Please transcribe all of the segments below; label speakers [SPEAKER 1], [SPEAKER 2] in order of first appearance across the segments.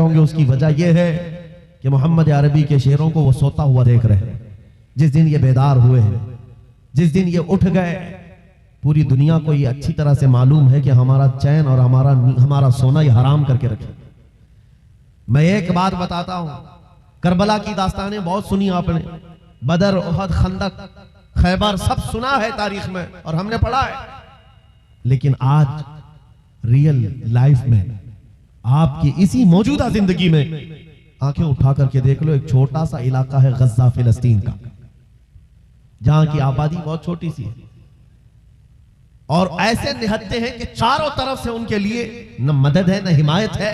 [SPEAKER 1] ہوں گے، اس کی وجہ یہ ہے کہ محمد عربی کے شعروں کو وہ سوتا ہوا دیکھ رہے ہیں۔ جس دن یہ بیدار ہوئے ہیں، جس دن یہ اٹھ گئے، پوری دنیا کو یہ اچھی طرح سے معلوم ہے کہ ہمارا چین اور ہمارا سونا یہ حرام کر کے رکھے۔ میں ایک بات بتاتا ہوں، کربلا کی داستانیں بہت سنی آپ نے، بدر، احد، خندق، خیبر، سب سنا ہے تاریخ میں اور ہم نے پڑھا ہے، لیکن آج ریئل لائف میں آپ کی اسی موجودہ زندگی میں آنکھیں اٹھا کر کے دیکھ لو، ایک چھوٹا سا علاقہ ہے غزہ فلسطین کا، جہاں کی آبادی بہت چھوٹی سی ہے، اور ایسے نہتے ہیں کہ چاروں طرف سے ان کے لیے نہ مدد ہے نہ حمایت ہے،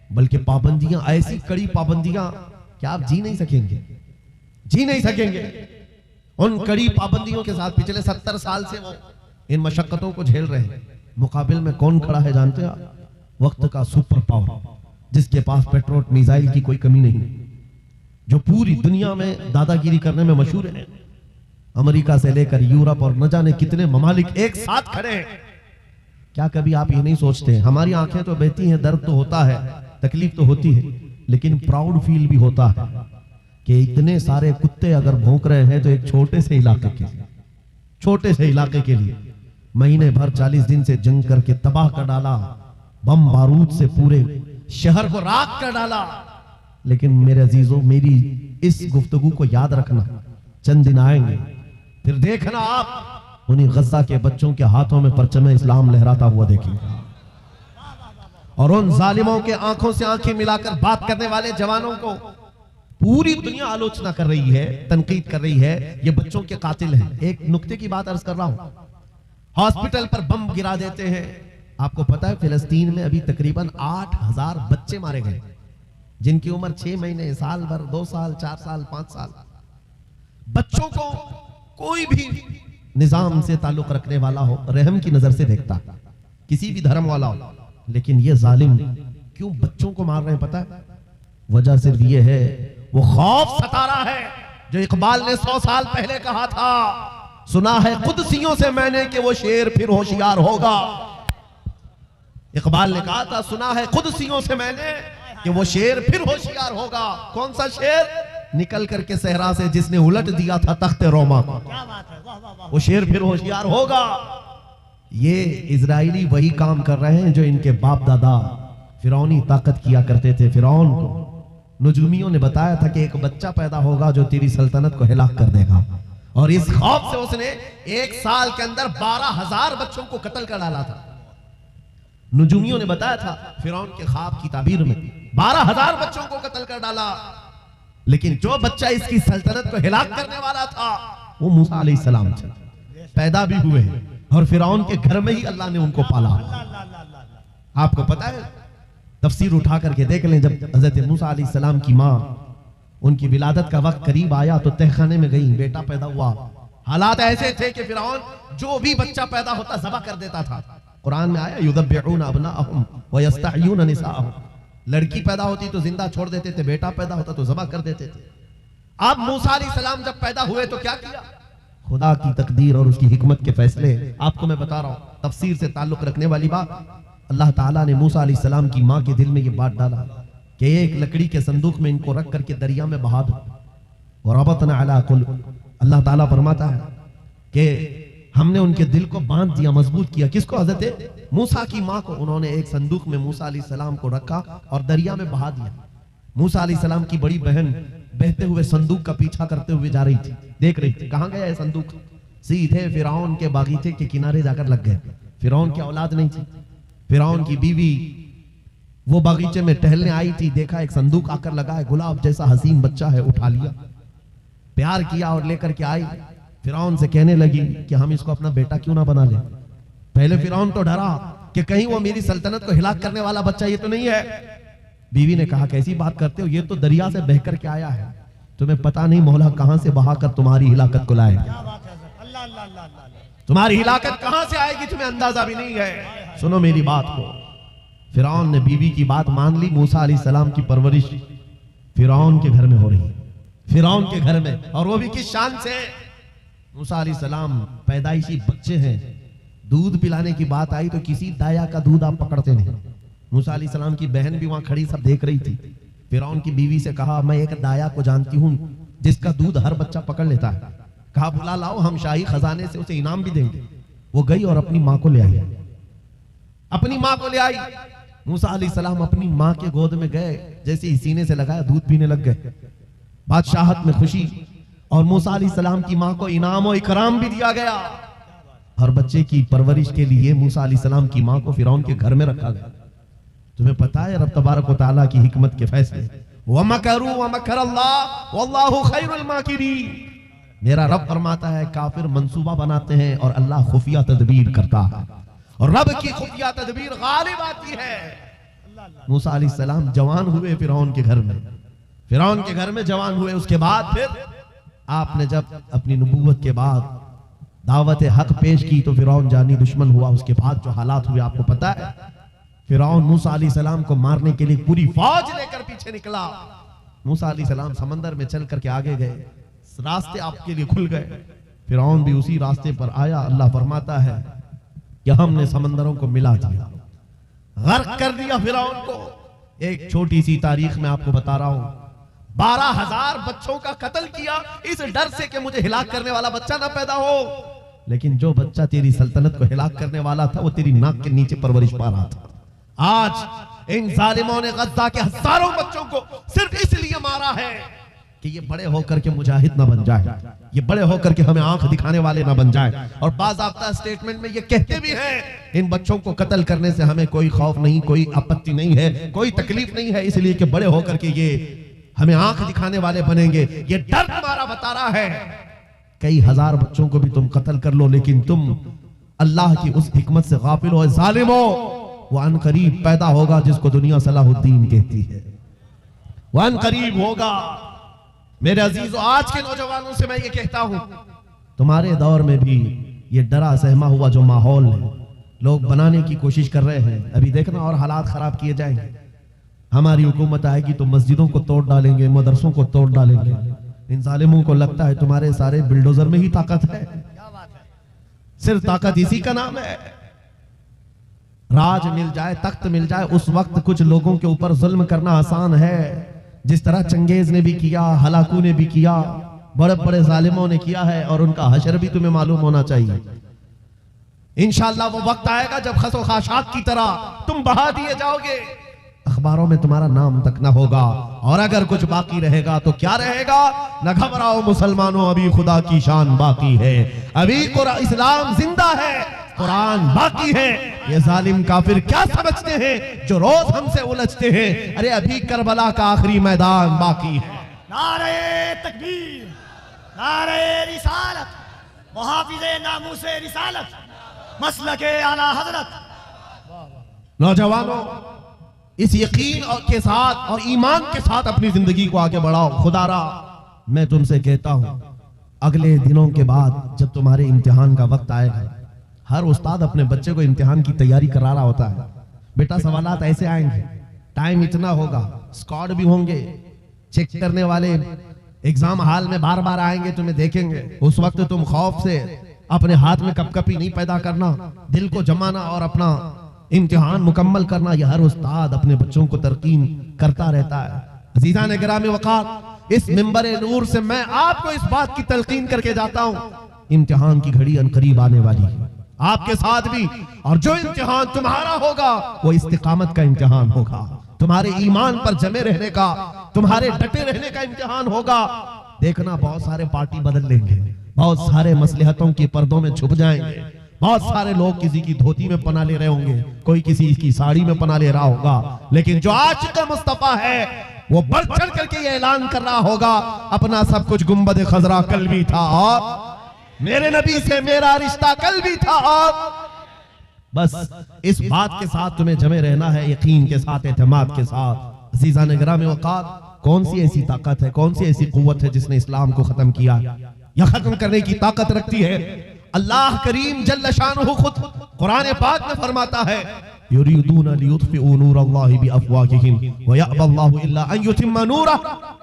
[SPEAKER 1] بلکہ پابندیاں، ایسی کڑی پابندیاں کہ آپ جی نہیں سکیں گے، جی نہیں سکیں گے۔ ان کڑی پابندیوں کے ساتھ پچھلے 70 سال سے وہ ان مشقتوں کو جھیل رہے ہیں۔ مقابل میں کون کھڑا ہے جانتے ہیں آپ؟ وقت کا سپر پاور، جس کے پاس پیٹرول میزائل کی کوئی کمی نہیں، جو پوری دنیا میں دادا گیری کرنے میں مشہور ہے۔ امریکہ سے لے کر یورپ اور نہ جانے کتنے ممالک ایک ساتھ کھڑے ہیں۔ کیا کبھی آپ یہ نہیں سوچتے؟ ہماری آنکھیں تو بہتی ہیں، درد تو ہوتا ہے، تکلیف تو ہوتی ہے، لیکن پراؤڈ فیل بھی ہوتا ہے کہ اتنے سارے کتے اگر بھونک رہے ہیں تو ایک چھوٹے سے علاقے کے لیے مہینے بھر 40 دن سے جنگ کر کے تباہ کر ڈالا، بم بارود سے پورے شہر کو راکھ کر ڈالا۔ لیکن میرے عزیزوں، میری اس گفتگو کو یاد رکھنا، چند دن آئیں گے پھر دیکھنا آپ انہی غزہ کے بچوں کے ہاتھوں میں پرچم اسلام لہراتا ہوا دیکھیں گے، اور ان ظالموں کے آنکھوں سے آنکھیں ملا کر بات کرنے والے جوانوں کو پوری دنیا آلوچنا کر رہی ہے، تنقید کر رہی ہے، یہ بچوں کے قاتل ہیں۔ ایک نکتے کی بات عرض کر رہا ہوں، ہاسپٹل پر بم گرا دیتے ہیں۔ آپ کو پتا ہے فلسطین میں ابھی تقریباً 8000 بچے مارے گئے، جن کی عمر 6 مہینے، سال بھر، 2 سال، 4 سال، 5 سال۔ بچوں کو کوئی بھی نظام سے تعلق رکھنے والا ہو، رحم کی نظر سے دیکھتا، کسی بھی دھرم والا ہو، لیکن یہ ظالم کیوں بچوں کو مار رہے ہیں پتا ہے؟ وجہ صرف یہ ہے، وہ خوف ستا رہا ہے جو اقبال نے 100 سال پہلے کہا تھا، سنا ہے قدسیوں سے میں نے کہ وہ شیر پھر ہوشیار ہوگا۔ اقبال نے کہا تھا، سنا ہے قدسیوں سے میں نے کہ وہ شیر پھر ہوشیار ہوگا۔ کون سا شیر؟ نکل کر کے صحرا سے جس نے الٹ دیا تھا تخت روما، وہ شیر پھر ہوشیار ہوگا۔ یہ اسرائیلی وہی کام کر رہے ہیں جو ان کے باپ دادا فرعونی طاقت کیا کرتے تھے۔ فرعون کو نجومیوں نے بتایا تھا کہ ایک بچہ پیدا ہوگا جو تیری سلطنت کو ہلاک کر دے گا، اور اس خوف سے اس نے 1 سال کے اندر 12000 بچوں کو قتل کر ڈالا تھا۔ نجومیوں نے بتایا تھا فرعون کے خواب کی تعبیر میں 12000 بچوں کو قتل کر ڈالا، لیکن جو بچہ اس کی سلطنت کو ہلاک کرنے والا تھا وہ موسیٰ علیہ السلام تھا۔ پیدا بھی ہوئے اور فرعون کے گھر میں ہی اللہ نے ان کو پالا۔ آپ کو پتا ہے، تفسیر اٹھا کر کے دیکھ لیں، جب حضرت موسیٰ علیہ السلام کی ماں، ان کی ولادت کا وقت قریب آیا تو تہخانے میں گئی، بیٹا پیدا ہوا۔ حالات ایسے تھے کہ فرعون جو بھی بچہ پیدا ہوتا ذبح کر دیتا تھا۔ قرآن میں آیا یذبحون ابناءہم ویستحیون نساءہم، لڑکی پیدا ہوتی تو زندہ چھوڑ دیتے تھے، بیٹا پیدا ہوتا تو ذبح کر دیتے تھے۔ اب موسیٰ علیہ السلام جب پیدا ہوئے تو کیا کیا؟ خدا کی تقدیر اور اس کی حکمت کے فیصلے آپ کو میں بتا رہا ہوں، تفسیر سے تعلق رکھنے والی بات۔ اللہ تعالیٰ نے موسیٰ علیہ السلام کی ماں کے دل میں یہ بات ڈالا کہ ایک لکڑی کے صندوق میں ان کو رکھ کر کے دریا میں بہا دو، وربطنا علی قلوب۔ اللہ تعالیٰ فرماتا ہے کہ ہم نے ان کے دل کو باندھ دیا، مضبوط کیا۔ کس کو؟ حضرت موسیٰ کی ماں کو۔ انہوں نے ایک صندوق میں موسیٰ علیہ السلام کو رکھا اور دریا میں بہا دیا۔ موسیٰ علیہ السلام کی بڑی بہن بہتے ہوئے صندوق کا پیچھا کرتے ہوئے جا رہی تھی، دیکھ رہی تھی کہاں گیا ہے صندوق۔ سیدھے فرعون کے باغیچے کے کنارے جا کر لگ گئے۔ فرعون کی اولاد نہیں تھی، فرعون کی بیوی وہ باغیچے میں ٹہلنے آئی تھی، دیکھا ایک صندوق آ کر لگا ہے، گلاب جیسا حسین بچہ ہے، اٹھا لیا، پیار کیا اور لے کر کے آئی۔ فرعون سے کہنے لگی کہ ہم اس کو اپنا بیٹا کیوں نہ بنا لیں۔ پہلے فرعون تو ڈرا کہ کہیں وہ میری سلطنت کو ہلاک کرنے والا بچہ یہ تو نہیں ہے۔ بیوی نے کہا کیسی بات کرتے ہو، یہ تو دریا سے بہہ کر کے آیا ہے، تمہیں پتا نہیں مولا کہاں سے بہا کر تمہاری ہلاکت کو لائے، تمہاری ہلاکت کہاں سے آئے گی تمہیں اندازہ بھی نہیں ہے۔ سنو میری بات کو۔ فرعون نے بیوی کی بات مان لی۔ موسیٰ علیہ السلام کی پرورش فرعون کے گھر میں ہو رہی ہے، فرعون کے گھر میں، اور وہ بھی کس شان سے؟ موسیٰ علیہ السلام پیدائشی بچے ہیں، دودھ پلانے کی بات آئی تو کسی دایا کا دودھ آپ پکڑتے نہیں، موسیٰ علیہ السلام کی بہن بھی وہاں کھڑی سب دیکھ رہی تھی. فرعون کی بیوی سے کہا میں ایک دایا کو جانتی ہوں جس کا دودھ ہر بچہ پکڑ لیتا ہے. کہا بلا لاؤ ہم شاہی خزانے سے اسے انعام بھی دیں گے. وہ گئی اور اپنی ماں کو لے آئی. اپنی ماں کو لے آئی. موسیٰ علیہ السلام اپنی ماں کے گود میں گئے, جیسے ہی سینے سے لگایا دودھ پینے لگ گئے. بادشاہت میں خوشی, اور موسیٰ علیہ السلام کی ماں کو انعام و اکرام بھی دیا گیا. اور بچے کی پرورش کے لیے موسیٰ علیہ السلام کی ماں کو فرعون کے گھر میں رکھا گیا. تمہیں پتا ہے رب تبارک و تعالیٰ کی حکمت کے فیصلے. وَمَكَرُوا وَمَكَرَ اللَّهُ وَاللَّهُ خَيْرُ الْمَاكِرِينَ. میرا رب فرماتا ہے کافر منصوبہ بناتے ہیں اور اللہ خفیہ تدبیر کرتا ہے, اور رب کی خفیہ تدبیر غالب آتی ہے. موسیٰ علیہ السلام جوان ہوئے فرعون کے گھر میں. فرعون کے گھر میں جوان ہوئے. اس کے بعد پھر آپ نے جب اپنی نبوت کے بعد دعوت حق پیش کی تو فرعون جانی دشمن ہوا. اس کے بعد جو حالات ہوئے آپ کو پتا ہے. فرعون موسیٰ علیہ السلام کو مارنے کے لیے پوری فوج لے کر پیچھے نکلا. موسیٰ علیہ السلام سمندر میں چل کر کے آگے گئے, راستے آپ کے لیے کھل گئے. فرعون بھی اسی راستے پر آیا. اللہ فرماتا ہے کہ ہم نے سمندروں کو ملا دیا, غرق کر دیا فرعون کو. ایک چھوٹی سی تاریخ میں آپ کو بتا رہا ہوں, 12,000 بچوں کا قتل کیا اس ڈر سے کہ مجھے ہلاک کرنے والا بچہ نہ پیدا ہو. لیکن جو بچہ تیری سلطنت کو ہلاک کرنے والا تھا وہ تیری ناک کے نیچے پرورش پا رہا تھا. آج ان ظالموں نے غزہ کے ہزاروں بچوں کو صرف اس لیے مارا ہے کہ یہ بڑے ہو کر کے مجاہد نہ بن جائے, یہ بڑے ہو کر کے ہمیں آنکھ دکھانے والے نہ بن جائیں. اور باضابطہ سٹیٹمنٹ میں یہ کہتے بھی ہیں ان بچوں کو قتل کرنے سے ہمیں کوئی خوف نہیں, کوئی اپتی نہیں ہے, کوئی تکلیف نہیں ہے, اس لیے کہ بڑے ہو کر کے یہ ہمیں آنکھ دکھانے والے بنیں گے. یہ ڈر تمہارا بتا رہا ہے کئی ہزار بچوں کو بھی تم قتل کر لو, لیکن تم اللہ کی اس حکمت سے غافل ہو. ظالمو, وہ ان قریب پیدا ہوگا جس کو دنیا صلاح الدین کہتی ہے. وہ ان قریب ہوگا. میرے عزیزو, آج کے نوجوانوں سے میں یہ کہتا ہوں, تمہارے دور میں بھی یہ ڈرا سہما ہوا جو ماحول ہے لوگ بنانے کی کوشش کر رہے ہیں. ابھی دیکھنا اور حالات خراب کیے جائیں گے. ہماری حکومت آئے گی تو مسجدوں کو توڑ ڈالیں گے, مدرسوں کو توڑ ڈالیں گے. ان ظالموں کو لگتا ہے تمہارے سارے بلڈوزر میں ہی طاقت ہے. صرف طاقت اسی کا نام ہے. راج مل جائے, تخت مل جائے, اس وقت کچھ لوگوں کے اوپر ظلم کرنا آسان ہے. جس طرح چنگیز نے بھی کیا, ہلاکو نے بھی کیا, بڑے بڑے ظالموں نے کیا ہے, اور ان کا حشر بھی تمہیں معلوم ہونا چاہیے. انشاءاللہ وہ وقت آئے گا جب خس و خاشاک کی طرح تم بہا دیے جاؤ گے, اخباروں میں تمہارا نام تک نہ ہوگا. اور اگر کچھ باقی رہے گا تو کیا رہے گا؟ نہ گھبراؤ مسلمانوں, ابھی خدا کی شان باقی ہے, ابھی اسلام زندہ ہے, قرآن باقی ہے. یہ ظالم کافر کیا سمجھتے ہیں جو روز ہم سے الجھتے ہیں؟ ارے ابھی کربلا کا آخری میدان باقی ہے.
[SPEAKER 2] نعرہ تکبیر, نعرہ رسالت, محافظ ناموس رسالت, مسلک اعلی حضرت.
[SPEAKER 1] نوجوانوں, اس یقین کے ساتھ اور ایمان کے ساتھ اپنی زندگی کو آگے بڑھاؤ. خدا را میں تم سے کہتا ہوں, اگلے دنوں کے بعد جب تمہارے امتحان کا وقت آئے گا, ہر استاد اپنے بچے کو امتحان کی تیاری کرا رہا ہوتا ہے. بیٹا سوالات ایسے آئیں گے, ٹائم اتنا ہوگا, اسکواڈ بھی ہوں گے, چیک کرنے والے ایگزام ہال میں بار بار آئیں گے, تمہیں دیکھیں گے. اس وقت تم خوف سے اپنے ہاتھ میں کپ کپی نہیں پیدا کرنا, دل کو جمانا اور اپنا امتحان مکمل کرنا. یہ ہر استاد اپنے بچوں کو تلقین کرتا رہتا ہے. عزیزان گرامی وقار, اس منبر نور سے میں آپ کو اس بات کی تلقین کر کے جاتا ہوں, امتحان کی گھڑی ان قریب آنے والی ہے آپ کے ساتھ بھی. اور جو امتحان تمہارا ہوگا وہ استقامت کا امتحان ہوگا, تمہارے ایمان پر جمے رہنے کا, تمہارے ڈٹے رہنے کا امتحان ہوگا. دیکھنا بہت سارے پارٹی بدل لیں گے, بہت سارے مصلحتوں کی پردوں میں چھپ جائیں گے, بہت سارے لوگ کسی کی دھوتی میں پناہ لے رہے ہوں گے, کوئی کسی کی ساڑی میں پناہ لے رہا ہوگا, لیکن جو عاشق مصطفیٰ ہے وہ بڑھ چڑھ کر کے یہ اعلان کر رہا ہوگا, اپنا سب کچھ گنبد خضرا کل بھی تھا, اور میرے نبی سے میرا رشتہ کل بھی تھا. اور بس اس بات کے ساتھ تمہیں جمے رہنا ہے, یقین کے ساتھ, اعتماد کے ساتھ. عزیزان گرامی وقار, کون سی ایسی طاقت ہے, کون سی ایسی قوت ہے جس نے اسلام کو ختم کیا یا ختم کرنے کی طاقت رکھتی ہے؟ اللہ کریم جل شانہ خود قرآن پاک میں فرماتا ہے, یریدون لیطفئوا نور اللہ بافواہہم ویأبی اللہ الا ان یتم نورہ.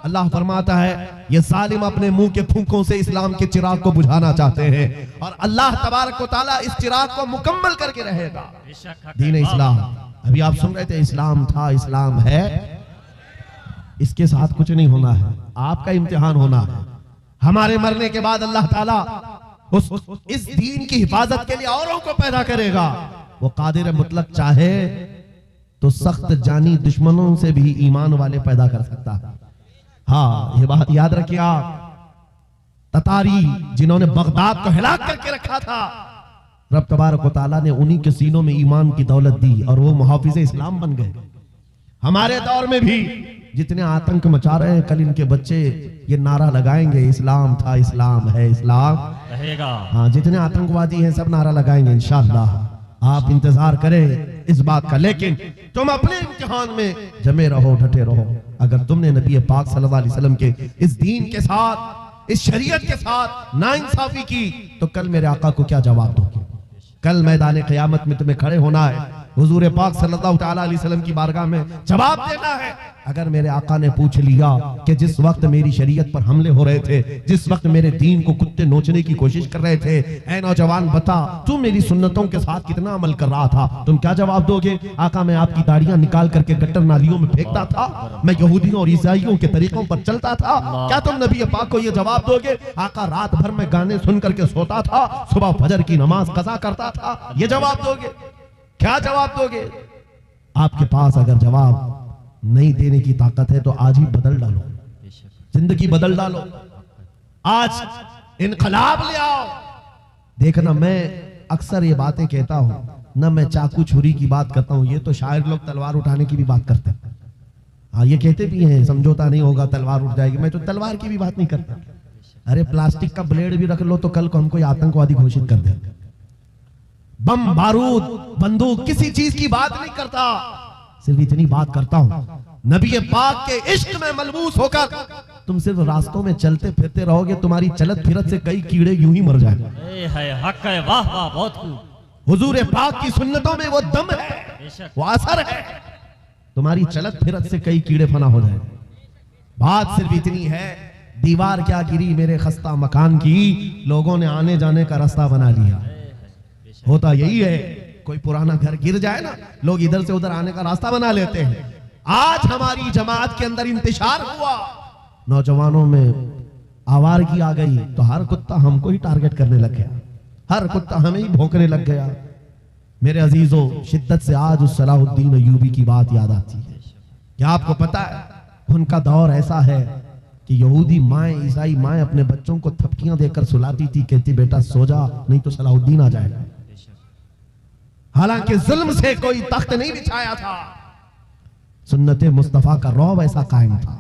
[SPEAKER 1] اللہ فرماتا ہے یہ ظالم اپنے منہ کے پھونکوں سے اسلام کے چراغ کو بجھانا چاہتے ہیں, اور اللہ تبارک و تعالیٰ اس چراغ کو مکمل کر کے رہے گا. دین اسلام ابھی آپ سن رہے تھے اسلام تھا، اسلام ہے، اس کے ساتھ کچھ نہیں ہونا ہے، آپ کا امتحان ہونا ہے۔ ہمارے مرنے کے بعد اللہ تعالیٰ اس دین کی حفاظت کے لیے اوروں کو پیدا کرے گا۔ وہ قادر مطلق چاہے تو سخت جانی دشمنوں سے بھی ایمان والے پیدا کر سکتا ہے۔ ہاں، یہ بات یاد رکھیے آپ، تتاری جنہوں نے بغداد کو ہلاک کر کے رکھا تھا، رب تبارک و تعالیٰ نے انہی کے سینوں میں ایمان کی دولت دی اور وہ محافظ اسلام بن گئے۔ ہمارے دور میں بھی جتنے آتنک مچا رہے ہیں، کل ان کے بچے یہ نعرہ لگائیں گے، اسلام تھا، اسلام ہے، اسلام
[SPEAKER 2] رہے گا۔
[SPEAKER 1] ہاں، جتنے آتنکوادی ہیں سب نعرہ لگائیں گے انشاءاللہ۔ آپ انتظار کریں اس بات کا، لیکن تم اپنے امتحان میں جمے رہو، ڈٹے رہو۔ اگر تم نے نبی پاک صلی اللہ علیہ وسلم کے اس دین کے ساتھ، اس شریعت کے ساتھ ناانصافی کی تو کل میرے آقا کو کیا جواب دو گے؟ کل میدان قیامت میں تمہیں کھڑے ہونا ہے، حضور پاک صلی اللہ تعالیٰ علیہ وسلم کی بارگاہ میں جواب دینا ہے۔ اگر میرے آقا نے پوچھ لیا کہ جس وقت میری شریعت پر حملے ہو رہے تھے، جس وقت میرے دین کو کتے نوچنے کی کوشش کر رہے تھے، اے نوجوان بتا تو میری سنتوں کے ساتھ کتنا عمل کر رہا تھا، تم کیا جواب دو گے؟ آقا میں آپ کی داڑیاں نکال کر کے گٹر نالیوں میں پھینکتا تھا، میں یہودیوں اور عیسائیوں کے طریقوں پر چلتا تھا، کیا تم نبی پاک کو یہ جواب دو گے؟ آقا رات بھر میں گانے سن کر کے سوتا تھا، صبح فجر کی نماز قضا کرتا تھا، یہ جواب دو گے؟ کیا جواب دو گے؟ آپ کے پاس اگر جواب نہیں دینے کی طاقت ہے تو آج ہی بدل ڈالو، زندگی بدل ڈالو، آج انقلاب لے آؤ۔ دیکھنا، میں اکثر یہ باتیں کہتا ہوں، نہ میں چاقو چھری کی بات کرتا ہوں، یہ تو شاعر لوگ تلوار اٹھانے کی بھی بات کرتے ہیں، ہاں یہ کہتے بھی ہیں سمجھوتا نہیں ہوگا تلوار اٹھ جائے گی، میں تو تلوار کی بھی بات نہیں کرتا۔ ارے پلاسٹک کا بلیڈ بھی رکھ لو تو کل کو ہم کو آتنکوادی گھوشت کر دیں۔ بم، بارود، بندوق، کسی چیز کی بات نہیں کرتا، صرف اتنی بات کرتا ہوں، نبی پاک کے عشق میں ملبوس ہو کر تم صرف راستوں میں چلتے پھرتے رہو گے، تمہاری چلت پھرت سے کئی کیڑے یوں ہی مر جائیں۔
[SPEAKER 2] حق ہے، واہ واہ، بہت خوب۔
[SPEAKER 1] حضور پاک کی سنتوں میں وہ دم ہے، وہ اثر ہے، تمہاری چلت پھرت سے کئی کیڑے فنا ہو جائیں۔ بات صرف اتنی ہے، دیوار کیا گری میرے خستہ مکان کی، لوگوں نے آنے جانے کا راستہ بنا لیا۔ ہوتا یہی ہے، کوئی پرانا گھر گر جائے نا، لوگ ادھر سے ادھر آنے کا راستہ بنا لیتے ہیں۔ آج ہماری جماعت کے اندر انتشار ہوا، نوجوانوں میں آوارگی آ گئی تو ہر کتا ہم کو ہی ٹارگٹ کرنے لگ گیا، ہر کتا ہمیں ہی بھونکنے لگ گیا۔ میرے عزیزوں، شدت سے آج اس صلاح الدین ایوبی کی بات یاد آتی ہے۔ کیا آپ کو پتا ہے ان کا دور ایسا ہے کہ یہودی مائیں، عیسائی مائیں اپنے بچوں کو تھپکیاں دے کر سلاتی تھی، کہتی بیٹا سو جا نہیں تو صلاح الدین آ جائے گا۔ حالانکہ ظلم سے کوئی تخت نہیں بچھایا تھا، سنت مصطفیٰ کا رعب ایسا قائم تھا،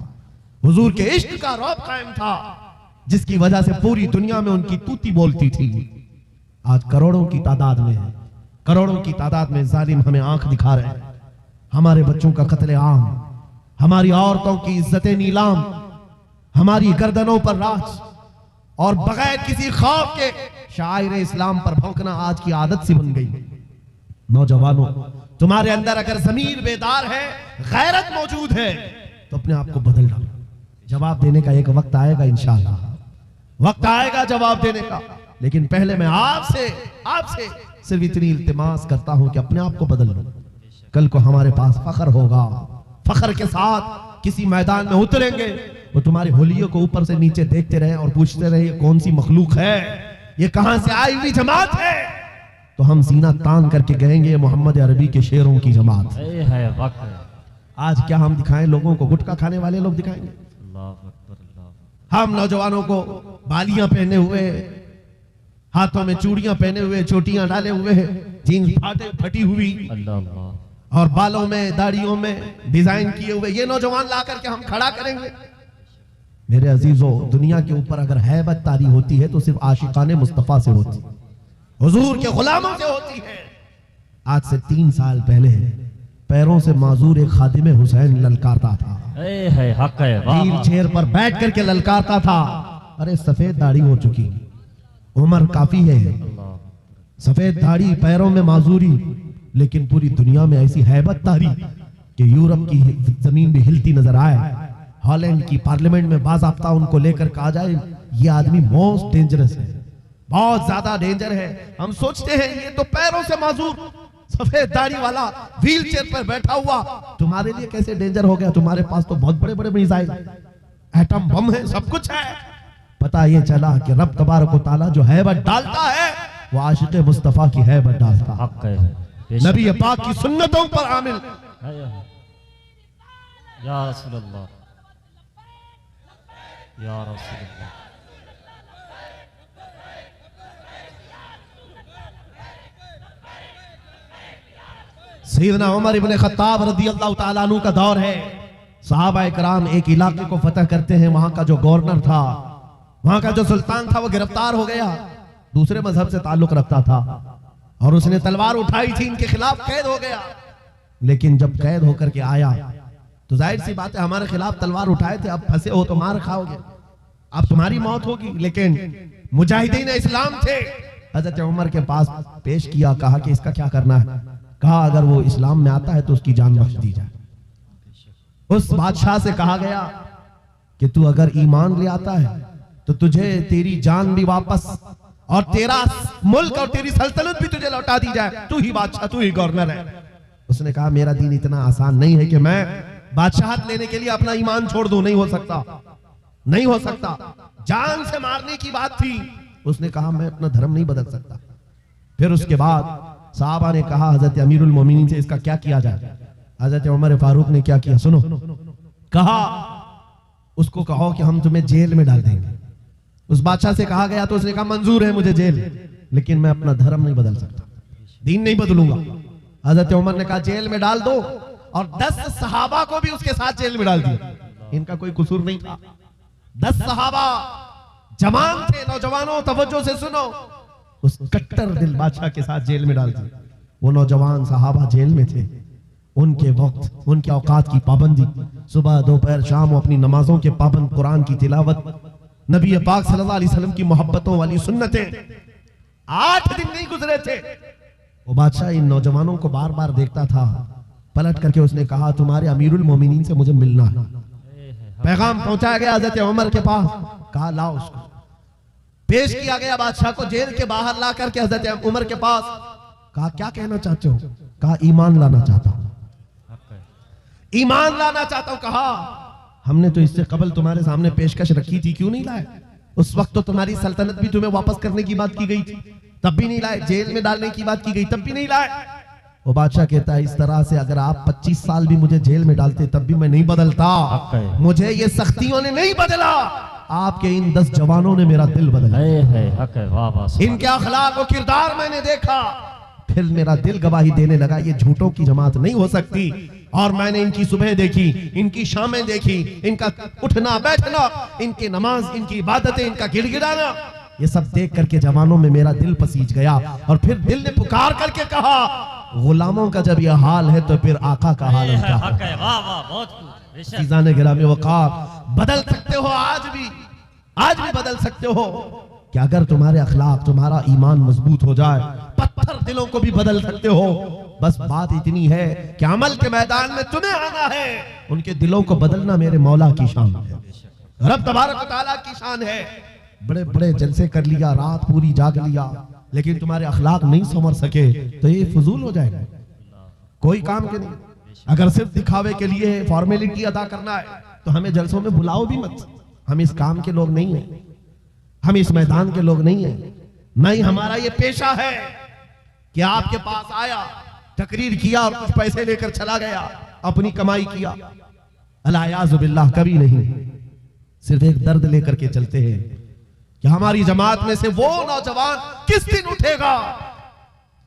[SPEAKER 1] حضور کے عشق کا رعب قائم تھا، جس کی وجہ سے پوری دنیا میں ان کی توتی بولتی تھی۔ آج کروڑوں کی تعداد میں، کروڑوں کی تعداد میں ظالم ہمیں آنکھ دکھا رہے ہیں، ہمارے بچوں کا قتل عام، ہماری عورتوں کی عزتیں نیلام، ہماری گردنوں پر راج، اور بغیر کسی خوف کے شاعر اسلام پر بھونکنا آج کی عادت سی بن گئی۔ نوجوانوں، تمہارے اندر اگر ضمیر بیدار ہے، غیرت موجود ہے تو اپنے آپ کو بدل ڈالو۔ جواب دینے کا ایک وقت آئے گا انشاءاللہ، وقت آئے گا جواب دینے کا، لیکن پہلے میں آپ سے صرف اتنی التماس کرتا ہوں کہ اپنے آپ کو بدل لو۔ کل کو ہمارے پاس فخر ہوگا، فخر کے ساتھ کسی میدان میں اتریں گے، وہ تمہاری ہولیوں کو اوپر سے نیچے دیکھتے رہے اور پوچھتے رہے یہ کون سی مخلوق ہے، یہ کہاں سے آئی ہوئی جماعت ہے، تو ہم سینہ تان کر کے کہیں گے محمد عربی کے شعروں کی جماعت۔ آج کیا ہم دکھائیں لوگوں کو؟ گٹکا کھانے والے لوگ دکھائیں گے؟ ہم نوجوانوں کو بالیاں پہنے ہوئے، ہاتھوں میں چوڑیاں پہنے ہوئے، چوٹیاں ڈالے ہوئے، جینز پھٹی ہوئی، اور بالوں میں داڑھیوں میں ڈیزائن کیے ہوئے یہ نوجوان لا کر کے ہم کھڑا کریں گے؟ میرے عزیزوں، دنیا کے اوپر اگر ہیبت طاری ہوتی ہے تو صرف عاشقان مصطفیٰ سے ہوتی ہے، حضور کے غلاموں سے ہوتی ہے۔ آج سے 3 سال پہلے پیروں سے معذور ایک خادم حسین للکارتا تھا، ویل چیئر پر بیٹھ کر کے للکارتا تھا، ارے سفید داڑھی ہو چکی، عمر کافی ہے، سفید داڑھی، پیروں میں معذوری، لیکن پوری دنیا میں ایسی ہیبت طاری کہ یورپ کی زمین بھی ہلتی نظر آئے، ہالینڈ کی پارلیمنٹ میں باضابطہ ان کو لے کر کہا جائے یہ آدمی موسٹ ڈینجرس ہے، بہت زیادہ ڈینجر ہے۔ ہم سوچتے ہیں یہ تو پیروں سے معذور سفید داڑھی والا ویل چیئر پر بیٹھا ہوا، تمہارے لیے کیسے ڈینجر ہو گیا؟ تمہارے پاس تو بہت بڑے بڑے میزائل، ایٹم بم ہے، سب کچھ ہے۔ پتہ یہ چلا کہ رب تبارک و تعالیٰ جو ہیبت ڈالتا ہے وہ عاشق مصطفیٰ کی ہیبت ڈالتا ہے،
[SPEAKER 2] حق ہے بے شک
[SPEAKER 1] نبی پاک کی سنتوں پر عامل۔
[SPEAKER 2] یا رسول اللہ یا رسول اللہ۔
[SPEAKER 1] سیدنا عمر ابن خطاب رضی اللہ تعالیٰ عنہ کا دور ہے، صحابہ اکرام ایک علاقے کو فتح کرتے ہیں، وہاں کا جو گورنر تھا، وہاں کا جو سلطان تھا وہ گرفتار ہو گیا، دوسرے مذہب سے تعلق رکھتا تھا اور اس نے تلوار اٹھائی تھی، ان کے خلاف قید ہو گیا۔ لیکن جب قید ہو کر کے آیا تو ظاہر سی بات ہے ہمارے خلاف تلوار اٹھائے تھے، اب پھنسے ہو تو مار کھاؤ گے، اب تمہاری موت ہوگی۔ لیکن مجاہدین اسلام تھے، حضرت عمر کے پاس پیش کیا، کہا کہ اس کا کیا کرنا ہے؟ کہا اگر وہ اسلام میں آتا ہے تو اس کی جان بخش دی جائے۔ اس بادشاہ سے کہا گیا کہ تو اگر ایمان لے آتا ہے تو تجھے تیری جان بھی واپس اور تیرا ملک اور تیری سلطنت بھی تجھے لوٹا دی جائے، تو ہی بادشاہ، تو ہی گورنر ہے۔ اس نے کہا میرا دین اتنا آسان نہیں ہے کہ میں بادشاہت لینے کے لیے اپنا ایمان چھوڑ دوں، نہیں ہو سکتا، نہیں ہو سکتا، جان سے مارنے کی بات تھی۔ اس نے کہا میں اپنا دھرم نہیں بدل سکتا۔ پھر اس کے بعد صحابہ نے کہا حضرت امیر المومنین سے اس کا کیا کیا جائے؟ حضرت عمر فاروق نے کیا کیا سنو، کہا اس کو کہو کہ ہم تمہیں جیل میں ڈال دیں گے۔ اس بادشاہ سے کہا گیا تو اس نے کہا منظور ہے مجھے جیل، لیکن میں اپنا دھرم نہیں بدل سکتا، دین نہیں بدلوں گا۔ حضرت عمر نے کہا جیل میں ڈال دو، اور 10 صحابہ کو بھی اس کے ساتھ جیل میں ڈال دیا، ان کا کوئی قصور نہیں تھا۔ 10 صحابہ جوان تھے، نوجوانوں توجہ سے سنو، اس کٹر دل بادشاہ کے ساتھ جیل میں ڈال دیا۔ وہ نوجوان صحابہ جیل میں تھے، ان کے وقت، ان کے اوقات کی پابندی، صبح دوپہر شام وہ اپنی نمازوں کے پابند، قرآن کی تلاوت، نبی پاک صلی اللہ علیہ وسلم کی محبتوں والی سنتیں۔ 8 دن نہیں گزرے تھے، وہ بادشاہ ان نوجوانوں کو بار بار دیکھتا تھا، پلٹ کر کے اس نے کہا تمہارے امیر المومنین سے مجھے ملنا ہے۔ پیغام پہنچایا گیا حضرت عمر کے پاس، کہا لاؤ اس کو۔ پیش کیا گیا بادشاہ کو، جیل کے باہر لا کر کے حضرت عمر کے پاس، کہا کیا کہنا چاہتے ہو؟ کہا ایمان لانا چاہتا ہوں، ایمان لانا چاہتا ہوں۔ کہا ہم نے تو اس سے قبل تمہارے سامنے پیشکش رکھی تھی، کیوں نہیں لائے؟ اس وقت تو تمہاری سلطنت بھی تمہیں واپس کرنے کی بات کی گئی تھی، تب بھی نہیں لائے، جیل میں ڈالنے کی بات کی گئی، تب بھی نہیں لائے۔ وہ بادشاہ کہتا ہے اس طرح سے اگر آپ 25 سال بھی مجھے جیل میں ڈالتے تب بھی میں نہیں بدلتا، مجھے یہ سختیوں نے نہیں بدلا، آپ کے ان 10 جوانوں نے میرا دل بدلا، ان کے اخلاق و کردار میں نے دیکھا، پھر میرا دل گواہی دینے لگا یہ جھوٹوں کی جماعت نہیں ہو سکتی۔ اور میں نے ان کی صبح دیکھی، ان کی شامیں دیکھی، ان کا اٹھنا بیٹھنا، ان کی نماز، ان کی عبادتیں، ان کا گڑ گڑانا، یہ سب دیکھ کر کے جوانوں میں میرا دل پسیج گیا۔ اور پھر دل نے پکار کر کے کہا غلاموں کا جب یہ حال ہے تو پھر آقا کا حال کیا ہے؟ عزیزان گرامی وقار، بدل سکتے ہو، آج بھی بدل سکتے ہو کہ اگر تمہارے اخلاق، تمہارا ایمان مضبوط ہو جائے، پتھر دلوں کو بھی بدل سکتے ہو۔ بس بات اتنی ہے کہ عمل کے میدان میں تمہیں آنا ہے، ان کے دلوں کو بدلنا میرے مولا کی شان ہے، رب تبارک و تعالیٰ کی شان ہے۔ بڑے بڑے جلسے کر لیا، رات پوری جاگ لیا، لیکن تمہارے اخلاق نہیں سنور سکے تو یہ فضول ہو جائے گا، کوئی کام کے نہیں۔ اگر صرف دکھاوے کے لیے فارمیلٹی ادا کرنا ہے تو ہمیں جلسوں میں بلاؤ بھی مت، ہم اس کام کے لوگ نہیں ہیں، ہم اس میدان کے لوگ نہیں ہیں، نہیں ہمارا یہ پیشہ ہے کہ آپ کے پاس آیا، تقریر کیا اور کچھ پیسے لے کر چلا گیا، اپنی کمائی کیا، العیاذ باللہ کبھی نہیں۔ صرف ایک درد لے کر کے چلتے ہیں کہ ہماری جماعت میں سے وہ نوجوان کس دن اٹھے گا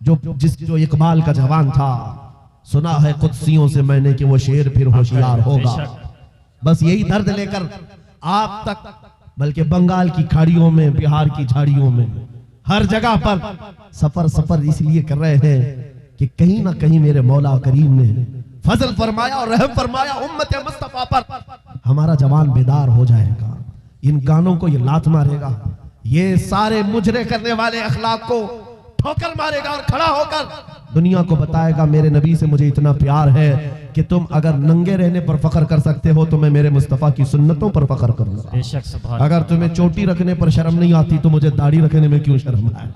[SPEAKER 1] جو اقبال کا جوان تھا، سنا ہے قدسیوں سے میں نے کہ وہ شیر پھر ہوشیار ہوگا۔ بس یہی درد لے کر آپ تک، بلکہ بنگال کی کھاڑیوں میں، بہار کی جھاڑیوں میں، ہر جگہ پر سفر اس لیے کر رہے ہیں کہ کہیں نہ کہیں میرے مولا کریم نے فضل فرمایا اور رحم فرمایا امت مصطفیٰ پر، ہمارا جوان بیدار ہو جائے گا، ان گانوں کو یہ لات مارے گا، یہ سارے مجرے کرنے والے اخلاق کو ٹھوکر مارے گا اور کھڑا ہو کر دنیا کو بتائے گا میرے نبی سے مجھے اتنا پیار ہے کہ تم اگر ننگے رہنے پر فخر کر سکتے ہو تو میں میرے مصطفیٰ کی سنتوں پر فخر کروں گا۔ اگر تمہیں چوٹی رکھنے پر شرم نہیں آتی تو مجھے داڑھی رکھنے میں کیوں شرم آئے؟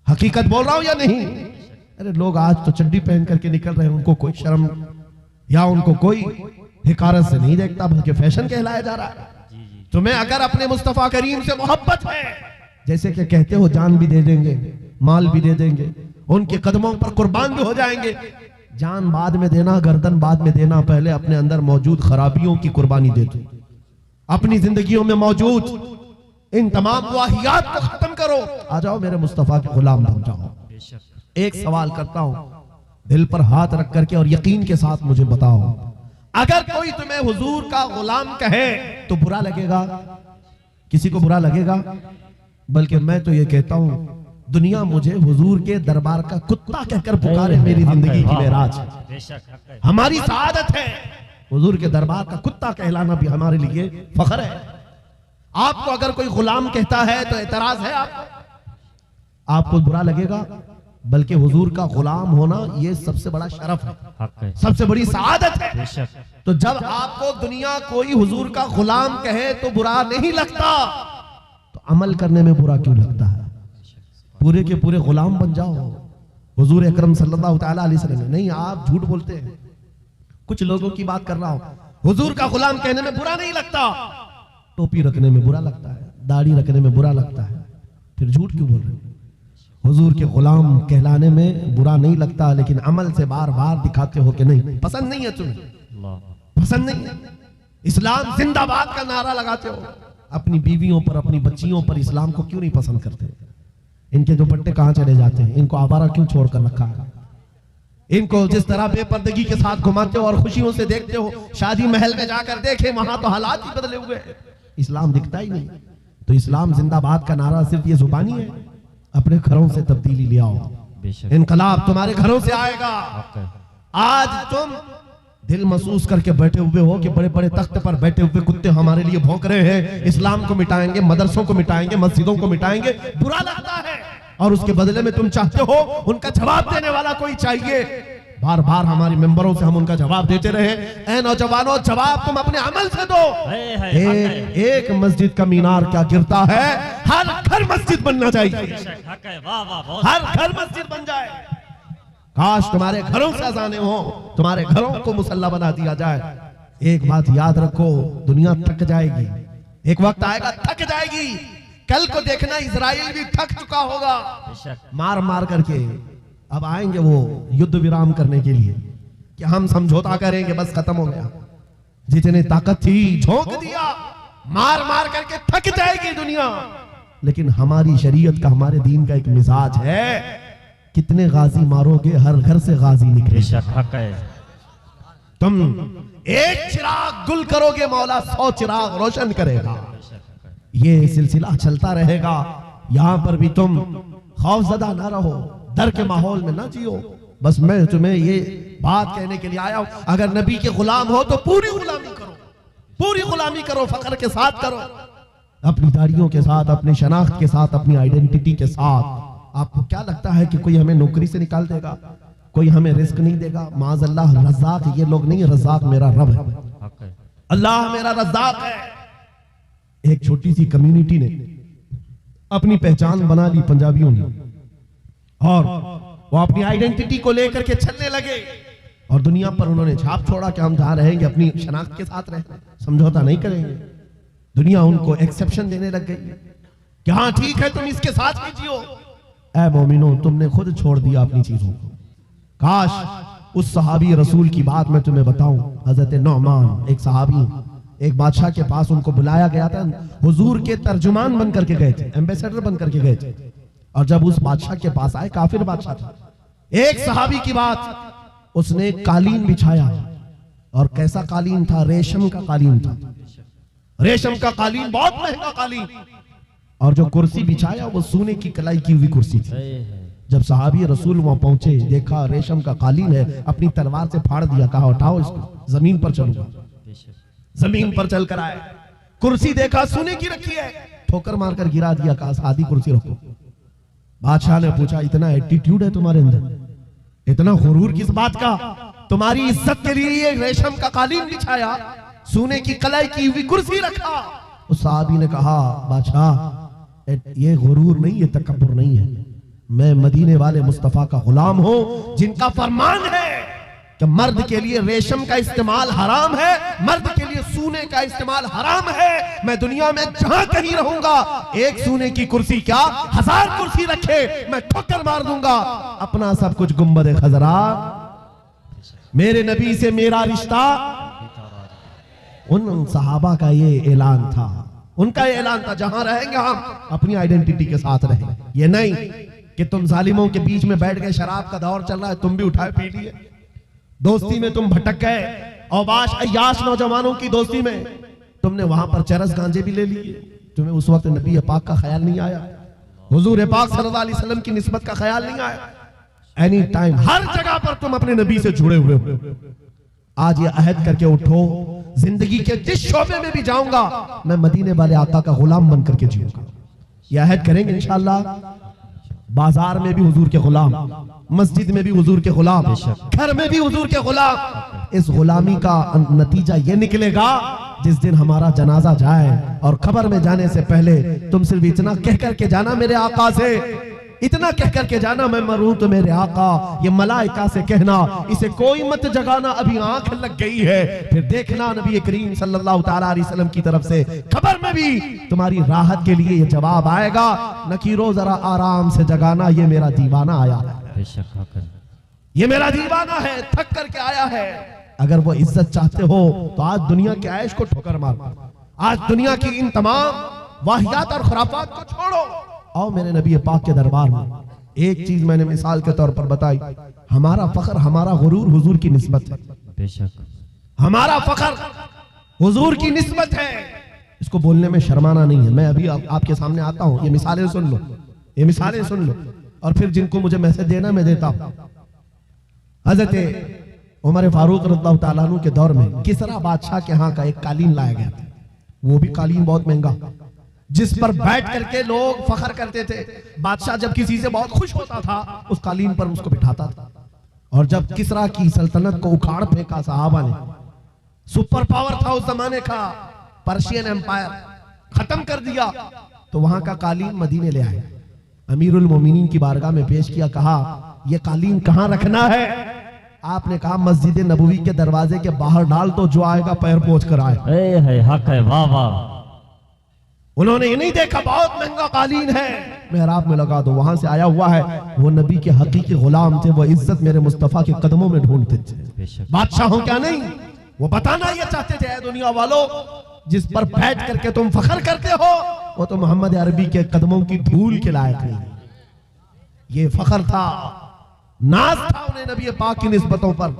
[SPEAKER 1] حقیقت بول رہا ہوں یا نہیں؟ ارے لوگ آج تو چڈی پہن کر کے نکل رہے ہیں، ان کو کوئی شرم یا ان کو کوئی حقارت سے نہیں دیکھتا، بلکہ فیشن کہلایا جا رہا ہے۔ تمہیں اگر اپنے مصطفیٰ کریم سے محبت ہے، جیسے کہ کہتے ہو جان بھی دے دیں گے، مال بھی دے دیں گے، ان کے قدموں پر قربان بھی ہو جائیں گے، جان بعد میں دینا، گردن بعد میں دینا، پہلے اپنے اندر موجود خرابیوں کی قربانی دے دو، اپنی زندگیوں میں موجود ان تمام واہیات کو ختم کرو، آ جاؤ میرے مصطفیٰ کے غلام بن جاؤ۔ ایک سوال کرتا ہوں، دل پر ہاتھ رکھ کر کے اور یقین کے ساتھ مجھے بتاؤ، اگر کوئی تمہیں حضور کا غلام کہے تو برا لگے گا؟ کسی کو برا لگے گا؟ بلکہ میں تو یہ کہتا ہوں، دنیا مجھے حضور کے دربار کا کتا کہہ کر پکارے، میری زندگی کی معراج ہے، ہماری سعادت ہے۔ حضور کے دربار کا کتا کہلانا بھی ہمارے لیے فخر ہے۔ آپ کو اگر کوئی غلام کہتا ہے تو اعتراض ہے آپ کو برا لگے گا؟ بلکہ حضور کا غلام ہونا یہ سب سے بڑا شرف ہے، سب سے بڑی سعادت ہے۔ تو جب آپ کو دنیا کوئی حضور کا غلام کہے تو برا نہیں لگتا، تو عمل کرنے میں برا کیوں لگتا ہے؟ پورے کے پورے غلام بن جاؤ حضور اکرم صلی اللہ تعالیٰ علیہ وسلم۔ نہیں، آپ جھوٹ بولتے ہیں، کچھ لوگوں کی بات کر رہا ہوں۔ حضور کا غلام کہنے میں برا نہیں لگتا، ٹوپی رکھنے میں برا لگتا ہے، داڑھی رکھنے میں برا لگتا ہے، پھر جھوٹ کیوں بول رہے ہیں؟ حضور کے غلام کہلانے میں برا نہیں لگتا، لیکن عمل سے بار بار دکھاتے ہو کہ نہیں، پسند نہیں ہے تمہیں، پسند نہیں ہے۔ اسلام زندہ باد کا نعرہ لگاتے ہو، اپنی بیویوں پر، اپنی بچیوں پر اسلام کو کیوں نہیں پسند کرتے؟ ان کے دوپٹے کہاں چلے جاتے ہیں؟ ان کو آوارہ کیوں چھوڑ کر رکھا ہے؟ ان کو جس طرح بے پردگی کے ساتھ گھماتے ہو اور خوشیوں سے دیکھتے ہو، شادی محل میں جا کر دیکھیں، وہاں تو حالات ہی بدلے ہوئے ہیں، اسلام دکھتا ہی نہیں۔ تو اسلام زندہ باد کا نعرہ صرف یہ زبانی ہے؟ اپنے گھروں سے تبدیلی لے آؤ، انقلاب تمہارے گھروں سے آئے گا۔ آج تم دل محسوس کر کے بیٹھے ہوئے ہو کہ بڑے بڑے تخت پر بیٹھے ہوئے کتے ہمارے لیے بھونک رہے ہیں، اسلام کو مٹائیں گے، مدرسوں کو مٹائیں گے، مسجدوں کو مٹائیں گے، برا لگتا ہے، اور اس کے بدلے میں تم چاہتے ہو ان کا جواب دینے والا کوئی چاہیے۔ بار بار ہماری ممبروں سے ہم ان کا جواب دیتے رہے، اے نوجوانوں، جواب تم اپنے عمل سے دو۔ ایک مسجد کا مینار کیا گرتا ہے، ہر گھر مسجد بننا چاہیے، ہر گھر مسجد بن جائے۔ کاش تمہارے گھروں سے اذانیں ہوں، تمہارے گھروں کو مصلی بنا دیا جائے۔ ایک بات یاد رکھو، دنیا تھک جائے گی، ایک وقت آئے گا تھک جائے گی۔ کل کو دیکھنا اسرائیل بھی تھک چکا ہوگا، مار مار کر کے۔ اب آئیں گے وہ یدھ ویرام کرنے کے لیے کہ ہم سمجھوتا کریں گے، بس ختم ہو گیا، جتنے طاقت تھی جھونک دیا، مار مار کر کے تھک جائے گی دنیا۔ لیکن ہماری شریعت کا، ہمارے دین کا ایک مزاج ہے، کتنے غازی مارو گے، ہر گھر سے غازی نکلے گا۔ تم ایک چراغ گل کرو گے، مولا 100 چراغ روشن کرے گا۔ یہ سلسلہ چلتا رہے گا۔ یہاں پر بھی تم خوف زدہ نہ رہو، ڈر کے ماحول میں نہ جیو۔ بس میں تمہیں یہ بات کہنے کے لیے آیا ہوں، اگر نبی کے غلام ہو تو پوری غلامی کرو، پوری غلامی کرو، فخر کے ساتھ کرو، اپنی داڑھیوں کے ساتھ، اپنی شناخت کے ساتھ، اپنی آئیڈینٹی کے ساتھ۔ آپ کو کیا لگتا ہے کہ کوئی ہمیں نوکری سے نکال دے گا، کوئی ہمیں رزق نہیں دے گا؟ معاذ اللہ، رزاق یہ لوگ نہیں، رزاق میرا رب ہے، اللہ میرا رزاق ہے۔ ایک چھوٹی سی کمیونٹی نے اپنی پہچان بنا لی پنجابیوں نے، اور وہ اپنی آئیڈینٹی کو لے کر کے چلنے لگے، اور دنیا پر انہوں نے چھاپ چھوڑا کہ ہم جہاں رہیں گے اپنی شناخت کے ساتھ رہیں، سمجھوتا نہیں کریں گے۔ دنیا ان کو ایکسپشن دینے لگ گئی کہ ہاں ٹھیک ہے، تم اس کے ساتھ ہی جیو۔ اے مومنوں، تم نے خود چھوڑ دیا اپنی چیزوں کو۔ کاش اس صحابی رسول کی بات میں تمہیں بتاؤں، حضرت نعمان، ایک صحابی، ایک بادشاہ کے پاس ان کو بلایا گیا تھا، حضور کے ترجمان بن کر کے گئے تھے، ایمبیسیڈر بن کر کے گئے تھے، اور جب اس بادشاہ کے پاس آئے، کافر بادشاہ تھا، ایک صحابی کی بات، اس نے قالین بچھایا، اور کیسا قالین تھا؟ ریشم کا قالین تھا، ریشم کا قالین، بہت مہنگا قالین، اور جو کرسی بچھایا وہ سونے کی کلائی کی ہوئی کرسی تھی۔ جب صحابی رسول وہاں پہنچے، دیکھا ریشم کا قالین ہے، اپنی تلوار سے پھاڑ دیا، کہا اٹھاؤ اس کو، زمین پر چلوں گا۔ زمین پر چل کر آئے، کرسی دیکھا سونے کی رکھی ہے، ٹھوکر مار کر گرا دیا، کہا آدھی کرسی رکھو۔ بادشاہ نے پوچھا، اتنا ایٹیٹیوڈ ہے تمہارے اندر، اتنا غرور کس بات کا؟ تمہاری عزت کے لیے یہ ریشم کا قالین بچھایا، سونے کی کلائی کی ہوئی کرسی رکھا۔ اس صحابی نے کہا، بادشاہ یہ غرور نہیں، یہ تکبر نہیں ہے، میں مدینے والے مصطفیٰ کا غلام ہوں جن کا فرمان ہے کہ مرد کے لیے ریشم کا استعمال حرام ہے، مرد کے لیے سونے کا استعمال حرام ہے۔ میں دنیا میں جہاں کہیں رہوں گا، ایک سونے کی کرسی کیا 1000 کرسی رکھے میں ٹھوکر مار دوں گا۔ اپنا سب کچھ گنبد خضرا، میرے نبی سے میرا رشتہ۔ ان صحابہ کا یہ اعلان تھا، ان کا یہ اعلان تھا جہاں رہیں گے ہم اپنی آئیڈینٹی کے ساتھ رہیں گے۔ یہ نہیں کہ تم ظالموں کے بیچ میں بیٹھ گئے، شراب کا دور چل رہا ہے، تم بھی اٹھائے پی لیے، دوستی میں تم بھٹک گئے، اوباش عیاش نوجوانوں کی دوستی میں تم نے وہاں پر چرس گانجے بھی لے لیے، تمہیں اس وقت نبی پاک کا خیال نہیں آیا، حضور پاک صلی اللہ علیہ وسلم کی نسبت کا خیال نہیں آیا۔ اینی ٹائم ہر جگہ پر تم اپنے نبی سے جڑے ہوئے ہو۔ آج یہ عہد کر کے اٹھو، زندگی کے جس شعبے میں بھی جاؤں گا میں مدینے والے آقا کا غلام بن کر کے جیوں گا۔ یہ عہد کریں گے انشاءاللہ۔ بازار میں بھی حضور کے غلام، مسجد میں بھی حضور کے غلام، گھر میں بھی حضور کے غلام۔ اس غلامی کا نتیجہ یہ نکلے گا جس دن ہمارا جنازہ جائے اور قبر میں جانے سے پہلے تم صرف اتنا کہہ کر کے جانا میرے آقا سے، اتنا کہہ کر کے جانا میں مروں تو میرے آقا، یہ ملائکہ سے کہنا اسے کوئی مت جگانا، ابھی آنکھ لگ گئی ہے۔ پھر دیکھنا نبی کریم صلی اللہ تعالیٰ علیہ وسلم کی طرف سے قبر میں بھی تمہاری راحت کے لیے یہ جواب آئے گا، نکیرو ذرا آرام سے جگانا، یہ میرا دیوانہ آیا ہے، یہ میرا دیوانہ ہے، تھک کر کے آیا ہے۔ اگر وہ عزت چاہتے ہو تو آج دنیا کے عیش کو ٹھوکر مارو، آج دنیا کی ان تمام واہیات اور خرافات کو چھوڑو، آؤ میرے نبی پاک کے دربار میں۔ ایک چیز میں نے مثال کے طور پر بتائی، ہمارا فخر، ہمارا غرور حضور کی نسبت ہے، بے شک ہمارا فخر حضور کی نسبت ہے، اس کو بولنے میں شرمانا نہیں ہے۔ میں ابھی آپ کے سامنے آتا ہوں، یہ مثالیں سن لو، یہ مثالیں سن لو، اور پھر جن کو مجھے میسج دینا میں دیتا ہوں۔ حضرت عمر فاروق رضی اللہ تعالیٰ عنہ کے دور میں کسرا بادشاہ کے ہاں کا ایک قالین لایا گیا تھا، وہ بھی قالین بہت مہنگا، جس پر بیٹھ کر کے لوگ فخر کرتے تھے۔ بادشاہ جب کسی سے بہت خوش ہوتا تھا اس قالین پر اس کو بٹھاتا تھا، اور جب کسرا کی سلطنت کو اکھاڑ پھینکا صحابہ نے، سپر پاور تھا اس زمانے کا، پرشین ایمپائر ختم کر دیا، تو وہاں کا قالین مدینے لے آئے، امیر المومنین کی بارگاہ میں پیش کیا، کہا یہ قالین کہاں رکھنا ہے؟ آپ نے کہا مسجد نبوی کے دروازے کے باہر ڈال، تو جو آئے گا پیر پوچھ کر آئے۔
[SPEAKER 2] اے ہے حق ہے، واہ واہ۔
[SPEAKER 1] انہوں نے یہ نہیں دیکھا بہت مہنگا قالین ہے، محراب میں لگا دو، وہاں سے آیا ہوا ہے، وہ نبی کے حقیقی غلام تھے، وہ عزت میرے مصطفیٰ کے قدموں میں ڈھونڈتے تھے۔ بادشاہوں کیا نہیں، وہ بتانا یہ چاہتے تھے، اے دنیا والوں جس پر بیٹھ کر کے تم فخر کرتے ہو وہ تو محمد عربی کے قدموں کی دھول کے لائق نہیں۔ یہ فخر تھا، ناز تھا انہیں نبی پاک کی نسبتوں پر،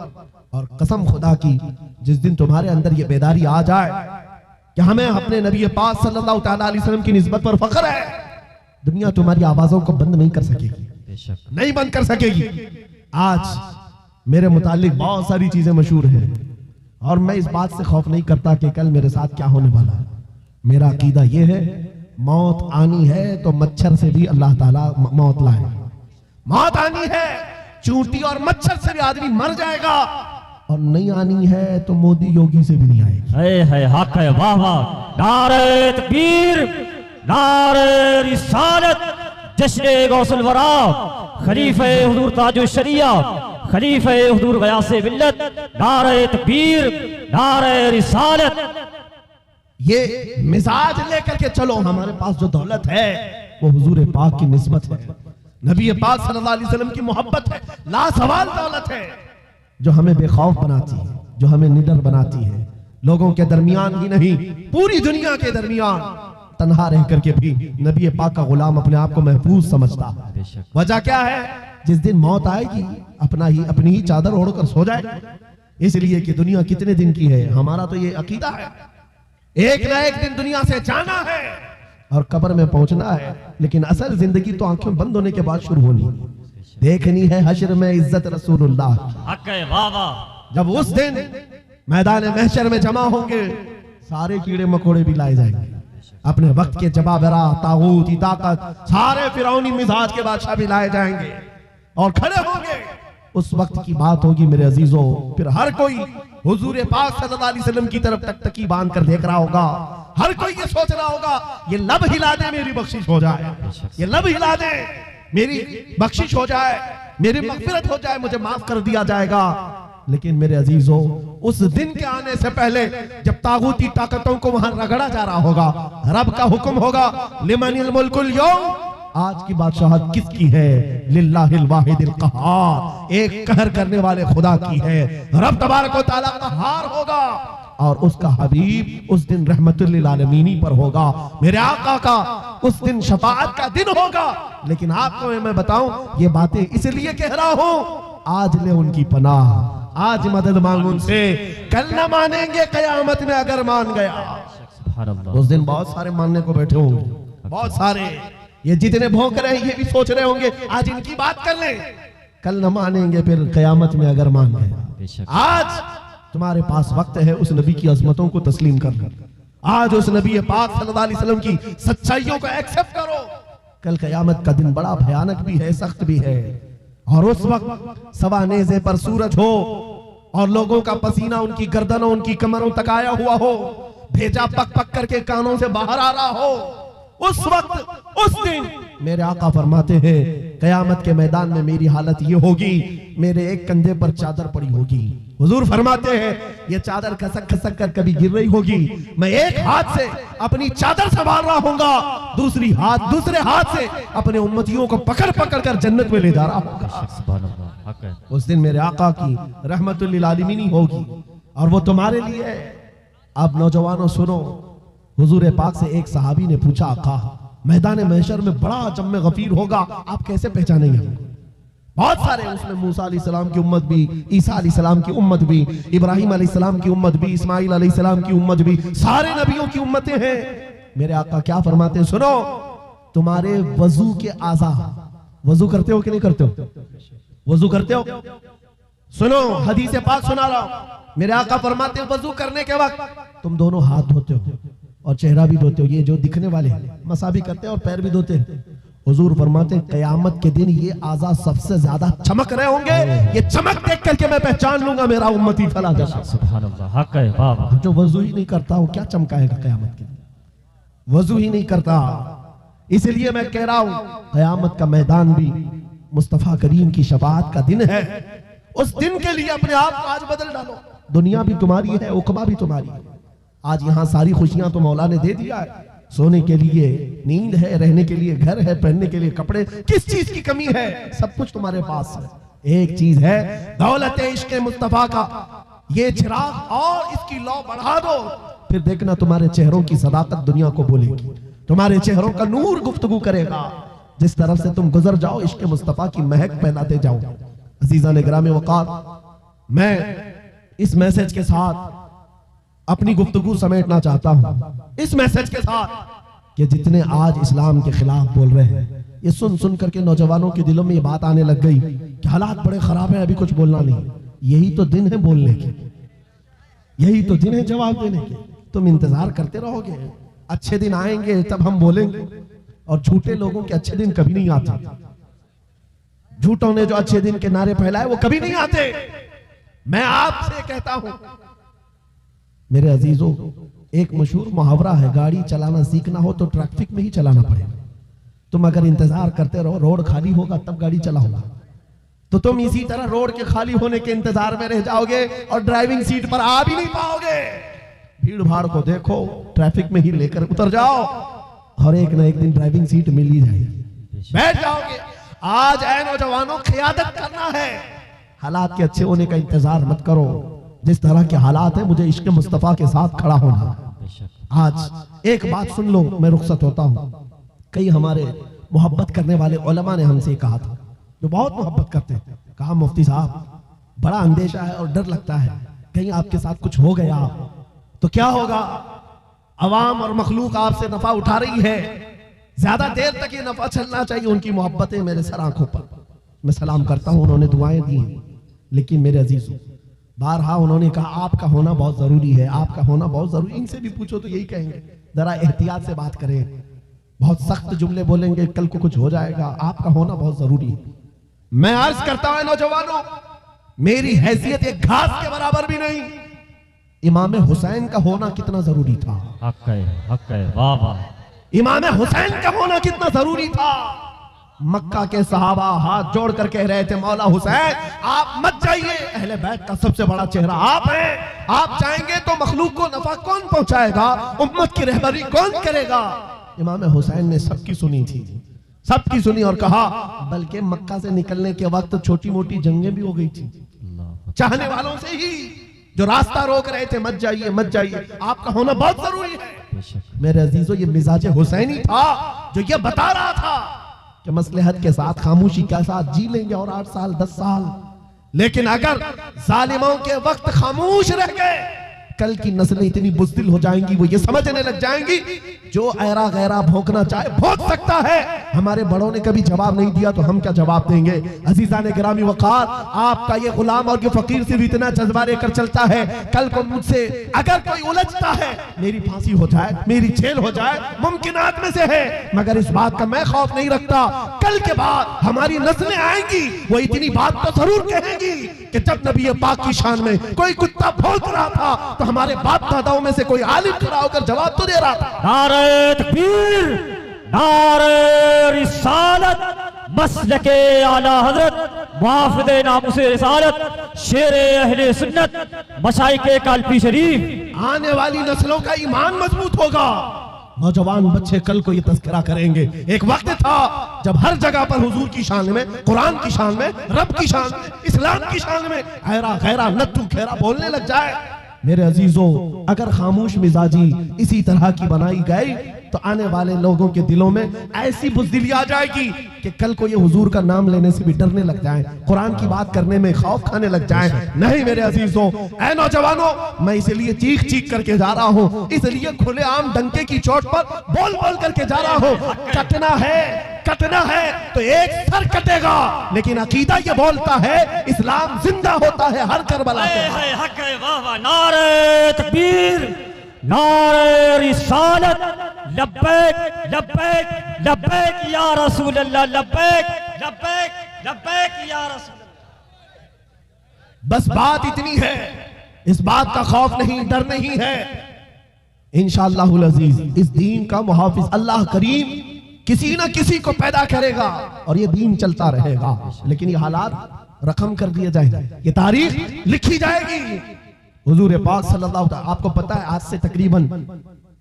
[SPEAKER 1] اور قسم خدا کی جس دن تمہارے اندر یہ بیداری آ جائے کہ ہمیں اپنے نبی پاک صلی اللہ تعالیٰ علیہ وسلم کی نسبت پر فخر ہے، دنیا تمہاری آوازوں کو بند نہیں کر سکے گی، نہیں بند کر سکے گی۔ آج میرے متعلق بہت ساری چیزیں مشہور ہیں، اور میں اس بات سے خوف نہیں کرتا کہ کل میرے ساتھ کیا ہونے والا ہے۔ میرا عقیدہ یہ ہے موت آنی ہے تو مچھر سے بھی اللہ تعالیٰ موت لائے، موت آنی ہے چونٹی اور مچھر سے بھی آدمی مر جائے گا، اور نہیں آنی ہے تو مودی یوگی سے بھی نہیں آئے گی۔
[SPEAKER 2] اے ہے حق ہے، واہ واہ۔ نعرہ تکبیر، نعرہ رسالت، جشن غوث الورا، خلیفہ حضور تاج الشریعہ، خلیفہ حضور غیاث ملت، نعرہ تکبیر، نعرہ رسالت۔
[SPEAKER 1] یہ مزاج لے کر کے چلو، ہمارے پاس جو دولت ہے وہ حضور پاک کی نسبت ہے، نبی پاک صلی اللہ علیہ وسلم کی محبت ہے، لازوال دولت ہے جو ہمیں بے خوف بناتی ہے، جو ہمیں نڈر بناتی ہے، لوگوں کے درمیان ہی نہیں پوری دنیا کے درمیان تنہا رہ کر کے بھی نبی پاک کا غلام اپنے آپ کو محفوظ سمجھتا ہے۔ وجہ کیا ہے؟ جس دن موت آئے گی اپنی ہی چادر اوڑھ کر سو جائے، اس لیے کہ دنیا کتنے دن کی ہے۔ ہمارا تو یہ عقیدہ ہے ایک نہ ایک دن دنیا سے جانا ہے اور قبر میں پہنچنا ہے، لیکن اصل زندگی تو آنکھیں بند ہونے کے بعد شروع ہونی، دیکھنی ہے حشر میں عزت رسول اللہ۔
[SPEAKER 2] حق ہے، واہ واہ۔
[SPEAKER 1] جب اس دن میدان محشر میں جمع ہوں گے، سارے کیڑے مکوڑے بھی لائے جائیں گے، اپنے وقت کے جبابرہ، طاغوت، طاقت، سارے فرعونی مزاج کے بادشاہ بھی لائے جائیں گے اور کھڑے ہوں گے۔ اس وقت کی بات ہوگی میرے عزیزوں، پھر ہر کوئی حضور پاک صلی اللہ علیہ وسلم کی طرف ٹکٹکی باندھ کر دیکھ رہا ہوگا، ہر کوئی یہ سوچ رہا ہوگا یہ لب ہلا دے میری بخشش ہو جائے، یہ لب ہلا دے میری بخشش ہو جائے، میری مغفرت ہو جائے، مجھے معاف کر دیا جائے گا۔ لیکن میرے عزیزو، اس دن کے آنے سے پہلے جب طاغوتی طاقتوں کو وہاں رگڑا جا رہا ہوگا، رب کا حکم ہوگا لمن الملک اليوم، آج کی بادشاہت کس کی ہے؟ للہ الواحد القہار، ایک قہر کرنے والے خدا کی ہے۔ رب تبارک و تعالیٰ قہار ہوگا اور اس کا حبیب اس دن رحمت للعالمین پر ہوگا، میرے آقا کا اس دن شفاعت کا دن ہوگا۔ لیکن آپ کو میں بتاؤں، یہ باتیں اس لیے کہہ رہا ہوں، آج لے ان کی پناہ، آج مدد مانگو ان سے، کل نہ مانیں گے قیامت میں اگر مان گیا۔
[SPEAKER 2] سبحان اللہ۔
[SPEAKER 1] اس دن بہت سارے ماننے کو بیٹھے ہوں گے، بہت سارے، یہ جتنے بھونک رہے ہیں یہ بھی سوچ رہے ہوں گے آج ان کی بات کر لیں، کل نہ مانیں گے پھر قیامت میں اگر مان گیا۔ آج تمہارے پاس وقت ہے اس نبی کی عظمتوں کو تسلیم کر کر، آج اس نبی پاک صلی اللہ علیہ وسلم کی سچائیوں کو ایکسپٹ کرو۔ کل قیامت کا دن بڑا بھیانک بھی ہے، سخت بھی ہے، اور اس وقت سوا نیزے پر سورج ہو اور لوگوں کا پسینہ ان کی گردنوں ان کی کمروں تک آیا ہوا ہو، بھیجا پک پک کر کے کانوں سے باہر آ رہا ہو، اس وقت اس دن میرے آقا فرماتے ہیں قیامت کے میدان میں میری حالت یہ ہوگی، میرے ایک کندھے پر چادر پڑی ہوگی، حضور فرماتے ہیں یہ چادر کھسک کھسک کر کبھی گر رہی ہوگی، میں ایک ہاتھ سے اپنی چادر سنبھال رہا ہوں گا، دوسرے ہاتھ سے اپنے امتیوں کو پکڑ پکڑ کر جنت میں لے جا رہا ہوں گا۔
[SPEAKER 2] سبحان اللہ، حق ہے۔
[SPEAKER 1] اس دن میرے آقا کی رحمت للعالمین ہوگی اور وہ تمہارے لیے ہے۔ اب نوجوانوں سنو، حضور پاک سے ایک صحابی نے پوچھا آقا میدان محشر میں بڑا جم غفیر ہوگا، آپ کیسے پہچانیں گے؟ بہت سارے، اس میں موسیٰ علیہ السلام کی امت بھی، عیسیٰ علیہ السلام کی امت بھی، ابراہیم علیہ السلام کی امت بھی، اسماعیل علیہ السلام کی امت بھی، سارے نبیوں کی امتیں ہیں۔ میرے آقا کیا فرماتے ہیں سنو، تمہارے وضو کے اعضاء، وضو کرتے ہو کہ نہیں کرتے ہو؟ وضو کرتے ہو؟ سنو حدیث پاک سنا رہا ہوں، میرے آقا فرماتے ہیں وضو کرنے کے وقت تم دونوں ہاتھ دھوتے ہو اور چہرہ بھی دھوتے ہو، یہ جو دکھنے والے مسا بھی کرتے ہیں اور پیر بھی دھوتے ہیں۔ حضور فرماتے ہیں قیامت کے دن یہ اعضاء سب سے زیادہ چمک رہے ہوں گے، یہ چمک دیکھ کر کے میں پہچان لوں گا میرا امتی فلاں جیسا۔
[SPEAKER 2] سبحان اللہ، حق ہے، واہ واہ۔
[SPEAKER 1] جو وضو ہی نہیں کرتا وہ کیا چمکائے گا قیامت کے دن؟ وضو ہی نہیں کرتا، اس لیے میں کہہ رہا ہوں قیامت کا میدان بھی مصطفیٰ کریم کی شفاعت کا دن ہے۔ اس دن کے لیے اپنے آپ کو آج بدل ڈالو، دنیا بھی تمہاری ہے، عقبہ بھی تمہاری ہے۔ آج یہاں ساری خوشیاں تو مولا نے دے دیا ہے، سونے کے لیے نیند ہے، رہنے کے لیے گھر ہے، پہننے کے لیے کپڑے، کس چیز کی کمی ہے؟ سب کچھ تمہارے پاس ہے۔ ایک چیز ہے دولت عشق مصطفیٰ کا، یہ چراغ اور اس کی لو بڑھا دو، پھر دیکھنا تمہارے چہروں کی صداقت دنیا کو بولے گی، تمہارے چہروں کا نور گفتگو کرے گا، جس طرف سے تم گزر جاؤ عشق مصطفیٰ کی مہک پھیلاتے جاؤ۔ عزیزان گرامی وقار، میں اس میسج کے ساتھ اپنی گفتگو سمیٹنا چاہتا ہوں، اس میسج کے ساتھ کہ جتنے آج اسلام کے خلاف بول رہے ہیں، یہ سن کر کے نوجوانوں کے دلوں میں یہ بات آنے لگ گئی کہ حالات بڑے خراب ہیں، ابھی کچھ بولنا نہیں۔ یہی تو دن ہے بولنے کے، یہی تو دن ہے جواب دینے کے۔ تم انتظار کرتے رہو گے، اچھے دن آئیں گے تب ہم بولیں گے، اور جھوٹے لوگوں کے اچھے دن کبھی نہیں آتے۔ جھوٹوں نے جو اچھے دن کے نعرے پھیلائے وہ کبھی نہیں آتے۔ میں آپ سے کہتا ہوں میرے عزیزوں، ایک مشہور محاورہ ہے، گاڑی چلانا سیکھنا ہو تو ٹریفک میں ہی چلانا پڑے گا۔ تم اگر انتظار کرتے رہو روڈ خالی ہوگا تب گاڑی چلاؤ گا، تو تم اسی طرح روڈ کے خالی ہونے کے انتظار میں رہ جاؤ گے اور ڈرائیونگ سیٹ پر آ بھی نہیں پاؤ گے۔ بھیڑ بھاڑ کو دیکھو، ٹریفک میں ہی لے کر اتر جاؤ اور ایک نہ ایک دن ڈرائیونگ سیٹ مل ہی جائے گی، بیٹھ جاؤ گے۔ آج اے نوجوانوں قیادت کرنا ہے، حالات کے اچھے ہونے کا انتظار مت کرو، جس طرح کے حالات ہیں مجھے عشق مصطفیٰ کے ساتھ کھڑا ہونا۔ آج ایک بات سن لو، میں رخصت ہوتا ہوں۔ کئی ہمارے محبت کرنے والے علماء نے ہم سے کہا تھا، جو بہت محبت کرتے ہیں، کہا مفتی صاحب بڑا اندیشہ ہے اور ڈر لگتا ہے کہیں آپ کے ساتھ کچھ ہو گیا تو کیا ہوگا؟ عوام اور مخلوق آپ سے نفع اٹھا رہی ہے، زیادہ دیر تک یہ نفع چلنا چاہیے۔ ان کی محبتیں میرے سر آنکھوں پر، میں سلام کرتا ہوں، انہوں نے دعائیں دی ہیں، لیکن میرے عزیزوں بارہا انہوں نے کہا آپ کا ہونا بہت ضروری ہے، آپ کا ہونا بہت ضروری۔ ان سے بھی پوچھو تو یہی کہیں گے ذرا احتیاط سے بات کریں، بہت سخت جملے بولیں گے، کل کو کچھ ہو جائے گا، آپ کا ہونا بہت ضروری ہے۔ میں عرض کرتا ہوں نوجوانوں، میری حیثیت ایک گھاس کے برابر بھی نہیں، امام حسین کا ہونا کتنا ضروری تھا۔
[SPEAKER 2] حق ہے، واہ واہ۔
[SPEAKER 1] امام حسین کا ہونا کتنا ضروری تھا۔ مکہ کے صحابہ ہاتھ جوڑ کر کہہ رہے تھے مولا حسین آپ مت جائیے، اہل بیت کا سب سے بڑا چہرہ آپ ہیں، آپ جائیں گے تو مخلوق کو نفع کون پہنچائے گا، امت کی رہبری کون کرے گا؟ امام حسین نے سب کی سنی تھی، سب کی سنی اور کہا بلکہ مکہ سے نکلنے کے وقت چھوٹی موٹی جنگیں بھی ہو گئی تھی چاہنے والوں سے ہی جو راستہ روک رہے تھے مت جائیے مت جائیے، آپ کا ہونا بہت ضروری ہے۔ میرے عزیزو یہ مزاج حسینی تھا جو یہ بتا رہا تھا کہ مصلحت کے ساتھ خاموشی کے ساتھ جی لیں گے اور 8 سال 10 سال، لیکن اگر ظالموں کے وقت خاموش رہ گئے کل کی نسلیں اتنی بزدل ہو جائیں گی، وہ یہ سمجھنے لگ جائیں گی جو ایرا غیرہ بھونکنا چاہے بھونک سکتا ہے، ہمارے بڑوں نے کبھی جواب نہیں دیا تو ہم کیا جواب دیں گے؟ عزیزان گرامی وقار، آپ کا یہ غلام اور یہ فقیر صرف اتنا جذبہ لے کر چلتا ہے، کل کو مجھ سے اگر کوئی الجھتا ہے میری پھانسی ہو جائے میری جیل ہو جائے ممکنات میں سے ہے، مگر اس بات کا میں خوف نہیں رکھتا، کل کے بعد ہماری نسلیں آئیں گی وہ اتنی بات تو ضرور کہیں گی کہ جب نبی پاک کی شان میں کوئی کتا بھونک رہا تھا تو ہمارے باپ داداؤں میں سے کوئی عالم کھڑا ہو کر جواب تو دے رہا تھا۔
[SPEAKER 2] نعرہ تکبیر، نعرہ رسالت، مسلک اعلی حضرت، محافظ ناموس رسالت، شیر اہل سنت، مشائخ کالپی شریف۔
[SPEAKER 1] آنے والی نسلوں کا ایمان مضبوط ہوگا، نوجوان بچے کل کو یہ تذکرہ کریں گے ایک وقت تھا جب ہر جگہ پر حضور کی شان میں، قرآن کی شان میں، رب کی شان میں، اسلام کی شان میں ایرا غیرہ نتو کھیرا بولنے لگ جائے۔ میرے عزیزو اگر خاموش مزاجی اسی طرح کی بنائی گئی تو آنے والے لوگوں کے دلوں میں ایسی بزدلی آ جائے گی کہ کل کو یہ حضور کا نام لینے سے بھی ڈرنے لگ جائیں، قرآن کی بات کرنے میں خوف کھانے لگ جائیں۔ نہیں میرے عزیزو، اے نوجوانوں، میں اس لیے چیخ چیخ کر کے جا رہا ہوں، اس لیے کھلے عام ڈنکے کی چوٹ پر بول بول کر کے جا رہا ہوں، کٹنا ہے تو ایک سر کٹے گا، لیکن عقیدہ یہ بولتا ہے اسلام زندہ ہوتا ہے ہر کربلا کے بعد۔
[SPEAKER 2] حق ہے، واہ واہ، نعرہ تکبیر، نعرہ رسالت، لبیک لبیک لبیک یا رسول اللہ، لبیک لبیک لبیک یا رسول اللہ۔
[SPEAKER 1] بس بات اتنی ہے، اس بات کا خوف نہیں، ڈر نہیں ہے، انشاءاللہ العزیز اس دین کا محافظ اللہ کریم کسی نہ کسی کو پیدا کرے گا اور یہ دین چلتا رہے گا، لیکن یہ حالات رقم کر دیے جائیں گے، یہ تاریخ لکھی جائے گی۔ حضور پاک صلی اللہ علیہ وسلم، آپ کو پتا ہے آج سے تقریباً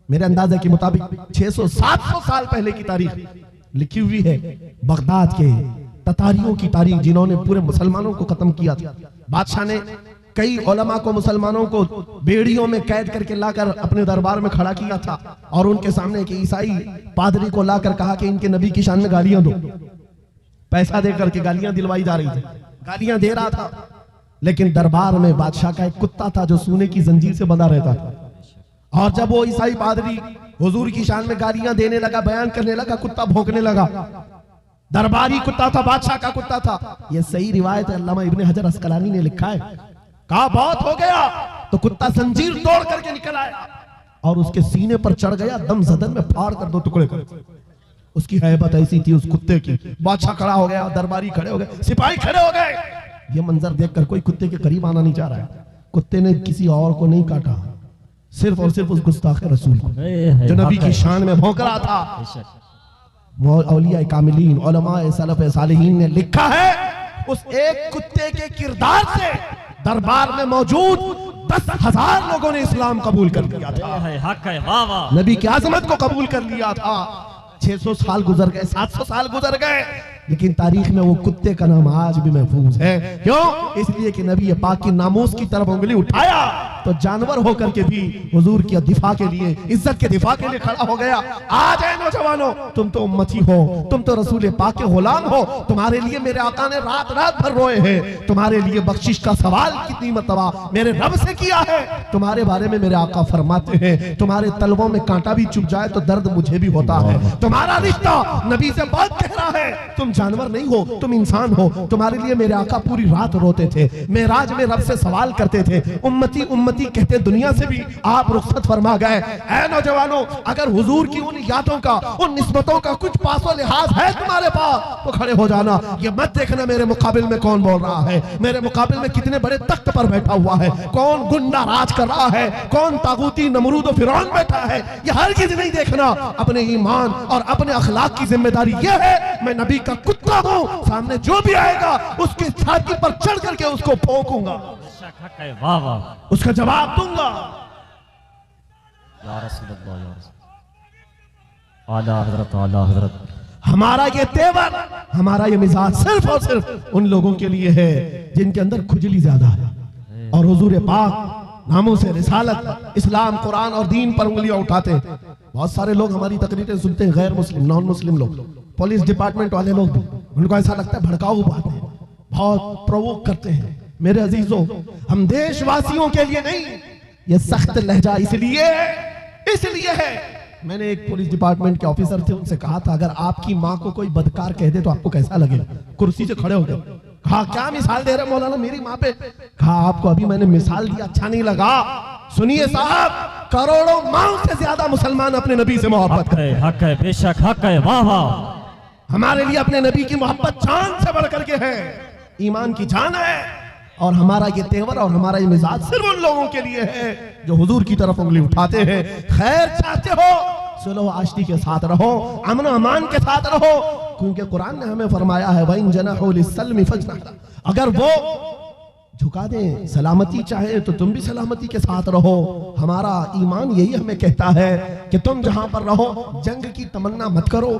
[SPEAKER 1] میرے اندازے کے مطابق 600-700 سال پہلے کی تاریخ لکھی ہوئی ہے، بغداد کے تتاریوں کی تاریخ جنہوں نے پورے مسلمانوں کو ختم کیا تھا۔ بادشاہ نے کئی علماء کو، مسلمانوں کو بیڑیوں میں قید کر کے لا کر اپنے دربار میں کھڑا کیا تھا اور ان کے سامنے ایک عیسائی پادری کو لا کر کہا کہ ان کے نبی کی شان میں گالیاں دو، پیسہ دے کر کے گالیاں دلوائی جا رہی تھی، گالیاں دے رہا تھا، لیکن دربار میں بادشاہ کا ایک کتا تھا جو سونے کی زنجیر سے بندھا رہتا تھا، اور جب وہ عیسائی پادری حضور کی شان میں گالیاں دینے لگا، بیان کرنے لگا، کتا بھونکنے لگا، درباری کتا تھا، بادشاہ کا کتا تھا۔ یہ صحیح روایت ہے، علامہ ابن حجر عسقلانی نے لکھا ہے، کہا بہت ہو گیا تو کتا زنجیر توڑ کر کے نکل آیا اور اس کے سینے پر چڑھ گیا، دم زدن میں پھاڑ کر 2 ٹکڑے کر، اس کی ہیبت ایسی تھی اس کتے کی۔ بادشاہ کھڑا ہو گیا، درباری کھڑے ہو گئے، سپاہی کھڑے ہو گئے، یہ منظر دیکھ کر کوئی کتے کے قریب آنا نہیں چاہ رہا ہے۔ کتے نے کسی اور کو نہیں کاٹا، صرف اور صرف اس گستاخ رسول کو جو نبی کی شان میں بھونک رہا تھا۔ اولیاء کاملین، علماء سلف صالحین نے لکھا ہے اس ایک کتے کے کردار سے دربار میں موجود 10,000 لوگوں نے اسلام قبول کر لیا تھا،
[SPEAKER 2] حق ہے، واہ واہ،
[SPEAKER 1] نبی کی عظمت کو قبول کر لیا تھا۔ 600 سال گزر گئے، 700 سال گزر گئے، لیکن تاریخ میں وہ کتے کا نام آج بھی محفوظ ہے۔ کیوں؟ اس لیے کہ نبی پاک کی ناموس کی طرف انگلی اٹھایا تو جانور ہو کر کے بھی حضور کی دفاع کے لیے، عزت کے دفاع کے لیے کھڑا ہو گیا۔ آج اے نوجوانوں، تم تو امتی ہو، تم تو رسول پاک کے غلام ہو، تمہارے لیے میرے آقا نے رات رات بھر روئے ہیں، تمہارے لیے بخشش کا سوال کتنی مرتبہ میرے رب سے کیا ہے۔ تمہارے بارے میں میرے آقا فرماتے ہیں تمہارے تلووں میں کانٹا بھی چبھ جائے تو درد مجھے بھی ہوتا ہے۔ تمہارا رشتہ نبی سے بہت گہرا ہے، تم جانور نہیں ہو، تم انسان ہو۔ تمہارے لیے میرے آقا پوری رات روتے تھے، معراج میں رب سے سوال کرتے تھے، امتی امتی امتی کہتے دنیا سے بھی آپ رخصت فرما گئے۔ اے نوجوانوں، اگر حضور کی ان یادوں کا، ان نسبتوں کا کچھ پاس و لحاظ ہے تمہارے پاس تو کھڑے ہو جانا۔ یہ مت دیکھنا میرے مقابل میں کون بول رہا ہے، میرے مقابل میں کتنے بڑے تخت پر بیٹھا ہوا ہے، کون گنڈا راج کر رہا ہے، کون طاغوتی نمرود و فرعون بیٹھا ہے، یہ ہرگز نہیں دیکھنا۔ اپنے ایمان اور اپنے اخلاق کی ذمہ داری یہ ہے، میں نبی کا کتا ہوں، سامنے جو بھی آئے گا اس کے چھاتی پر چڑھ کر کے اس کو پھونکوں گا،
[SPEAKER 2] واہ واہ
[SPEAKER 1] اس کا جواب دوں گا۔
[SPEAKER 2] یا رسول اللہ، یا رسول اللہ، اعلیٰ حضرت، اعلیٰ حضرت۔
[SPEAKER 1] ہمارا یہ تیور، ہمارا یہ مزاج صرف اور صرف ان لوگوں کے لیے ہے جن کے اندر کھجلی زیادہ ہے اور حضور پاک ناموں سے رسالت، اسلام، قرآن اور دین پر انگلیاں اٹھاتے ہیں۔ بہت سارے لوگ ہماری تقریریں سنتے ہیں، غیر مسلم، نان مسلم لوگ، پولیس ڈپارٹمنٹ والے لوگ بھی، ان کو ایسا لگتا ہے بھڑکاؤ باتیں، بہت پرووک کرتے ہیں۔ میرے عزیزوں، ہم دیش واسیوں کے لیے نہیں، یہ سخت لہجہ اس لیے ہے۔ میں نے ایک پولیس ڈپارٹمنٹ کے آفیسر تھے، ان سے کہا تھا اگر آپ کی ماں کو کوئی بدکار کہہ دے تو آپ کو کیسا لگے؟ کرسی سے کھڑے ہو گئے، کہا کیا مثال دے رہے مولانا میری ماں پہ؟ کہا آپ کو ابھی میں نے مثال دی، اچھا نہیں لگا؟ سنیے صاحب، کروڑوں ماں سے زیادہ مسلمان اپنے نبی سے محبت کرتے ہیں۔
[SPEAKER 2] حق ہے، بے شک حق ہے، واہ واہ۔
[SPEAKER 1] ہمارے لیے اپنے نبی کی محبت جان سے بڑھ کر کے ہے، ایمان کی جان ہے، اور ہمارا یہ تیور اور ہمارا یہ مزاج صرف ان لوگوں کے لیے ہے جو حضور کی طرف انگلی اٹھاتے ہیں۔ خیر چاہتے ہو، صلح و آشتی کے ساتھ رہو، امن و امان کے ساتھ رہو، کیونکہ قرآن نے ہمیں فرمایا ہے وَإِن جَنَحُوا لِلسَّلْمِ فَاجْنَحْ لَهُ، اگر وہ جھکا دیں، سلامتی چاہے تو تم بھی سلامتی کے ساتھ رہو۔ ہمارا ایمان یہی ہمیں کہتا ہے کہ تم جہاں پر رہو جنگ کی تمنا مت کرو،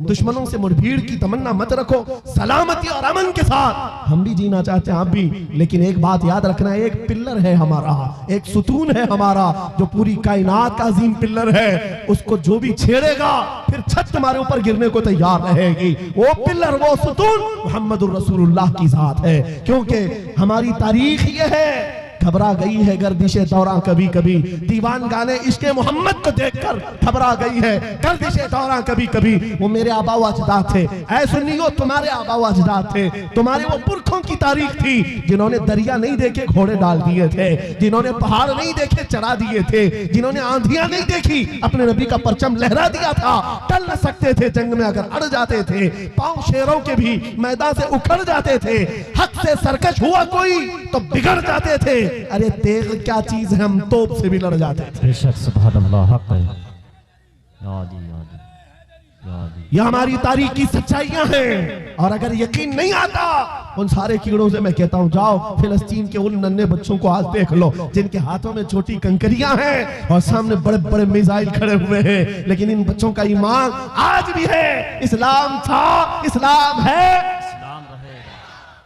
[SPEAKER 1] دشمنوں سے مڑبھیڑ کی تمنا مت رکھو، سلامتی اور امن کے ساتھ ہم بھی جینا چاہتے ہیں، آپ بھی۔ لیکن ایک بات یاد رکھنا، ایک پلر ہے ہمارا، ایک ستون ہے ہمارا جو پوری کائنات کا عظیم پلر ہے، اس کو جو بھی چھیڑے گا پھر چھت تمہارے اوپر گرنے کو تیار رہے گی۔ وہ پلر، وہ ستون محمد الرسول اللہ کی ذات ہے، کیونکہ ہماری تاریخ یہ ہے، گھبرا گئی ہے گردش دوراں کبھی کبھی، دیوان گانے عشق محمد کو دیکھ کر گھبرا گئی ہے گردش دوراں کبھی کبھی۔ وہ میرے آبا و اجداد تھے، اے سنیو تمہارے آبا و اجداد تھے، تمہارے وہ پرکھوں کی تاریخ تھی جنہوں نے دریا نہیں دیکھے گھوڑے ڈال دیے تھے، جنہوں نے پہاڑ نہیں دیکھے چڑھا دیے تھے، جنہوں نے آندھیاں نہیں دیکھی اپنے نبی کا پرچم لہرا دیا تھا، ٹل نہ سکتے تھے، جنگ میں اگر اڑ جاتے تھے، پاؤں شیروں کے بھی میدان سے اکھڑ جاتے تھے، حق سے سرکش ہوا کوئی تو بگڑ جاتے تھے، ارے تیغ کیا چیز ہے، ہم توپ سے بھی لڑ جاتے تھے۔
[SPEAKER 2] بے شک، سبحان اللہ، حق ہے۔ یادی یادی یادی،
[SPEAKER 1] یہ ہماری تاریخ کی سچائیاں ہیں، اور اگر یقین نہیں آتا ان سارے کیڑوں سے میں کہتا ہوں جاؤ فلسطین کے ان ننھے بچوں کو آج دیکھ لو جن کے ہاتھوں میں چھوٹی کنکریاں ہیں اور سامنے بڑے بڑے میزائل کھڑے ہوئے ہیں، لیکن ان بچوں کا ایمان آج بھی ہے، اسلام تھا، اسلام ہے،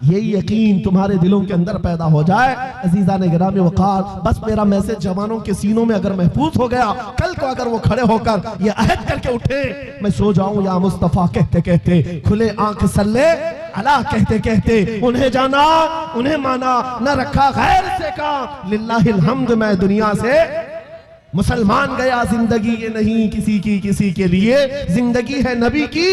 [SPEAKER 1] یہی یقین تمہارے دلوں کے اندر پیدا ہو جائے۔ عزیزان گرامی وقار، بس میرا میسج جوانوں کے سینوں میں اگر محفوظ ہو گیا، کل کو اگر وہ کھڑے ہو کر یہ عہد کر کے اٹھے میں سو جاؤں یا مصطفیٰ کہتے کہتے، کھلے آنکھ صلی اللہ کہتے کہتے، انہیں جانا انہیں مانا، نہ رکھا غیر سے کام، للہ الحمد میں دنیا سے مسلمان گیا، زندگی یہ نہیں کسی کی کسی کے لیے، زندگی ہے نبی کی،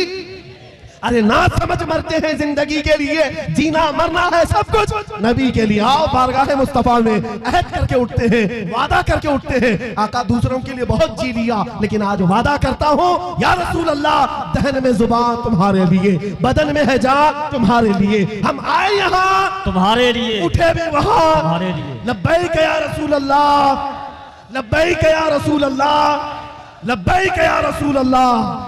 [SPEAKER 1] ارے نہ سمجھ مرتے ہیں زندگی کے لیے، جینا مرنا ہے سب کچھ نبی کے لیے۔ آؤ بارگاہ مصطفیٰ میں عہد کر کے اٹھتے ہیں، وعدہ کر کے اٹھتے ہیں، آقا دوسروں کے لیے بہت جی لیا لیکن آج وعدہ کرتا ہوں یا رسول اللہ، دہن میں زبان تمہارے لیے، بدن میں ہے جان تمہارے لیے، ہم آئے یہاں
[SPEAKER 2] تمہارے لیے،
[SPEAKER 1] اٹھے بھی وہاں،
[SPEAKER 2] تمہارے لیے۔
[SPEAKER 1] لبیک یا رسول اللہ، لبیک یا رسول اللہ، لبیک یا رسول اللہ۔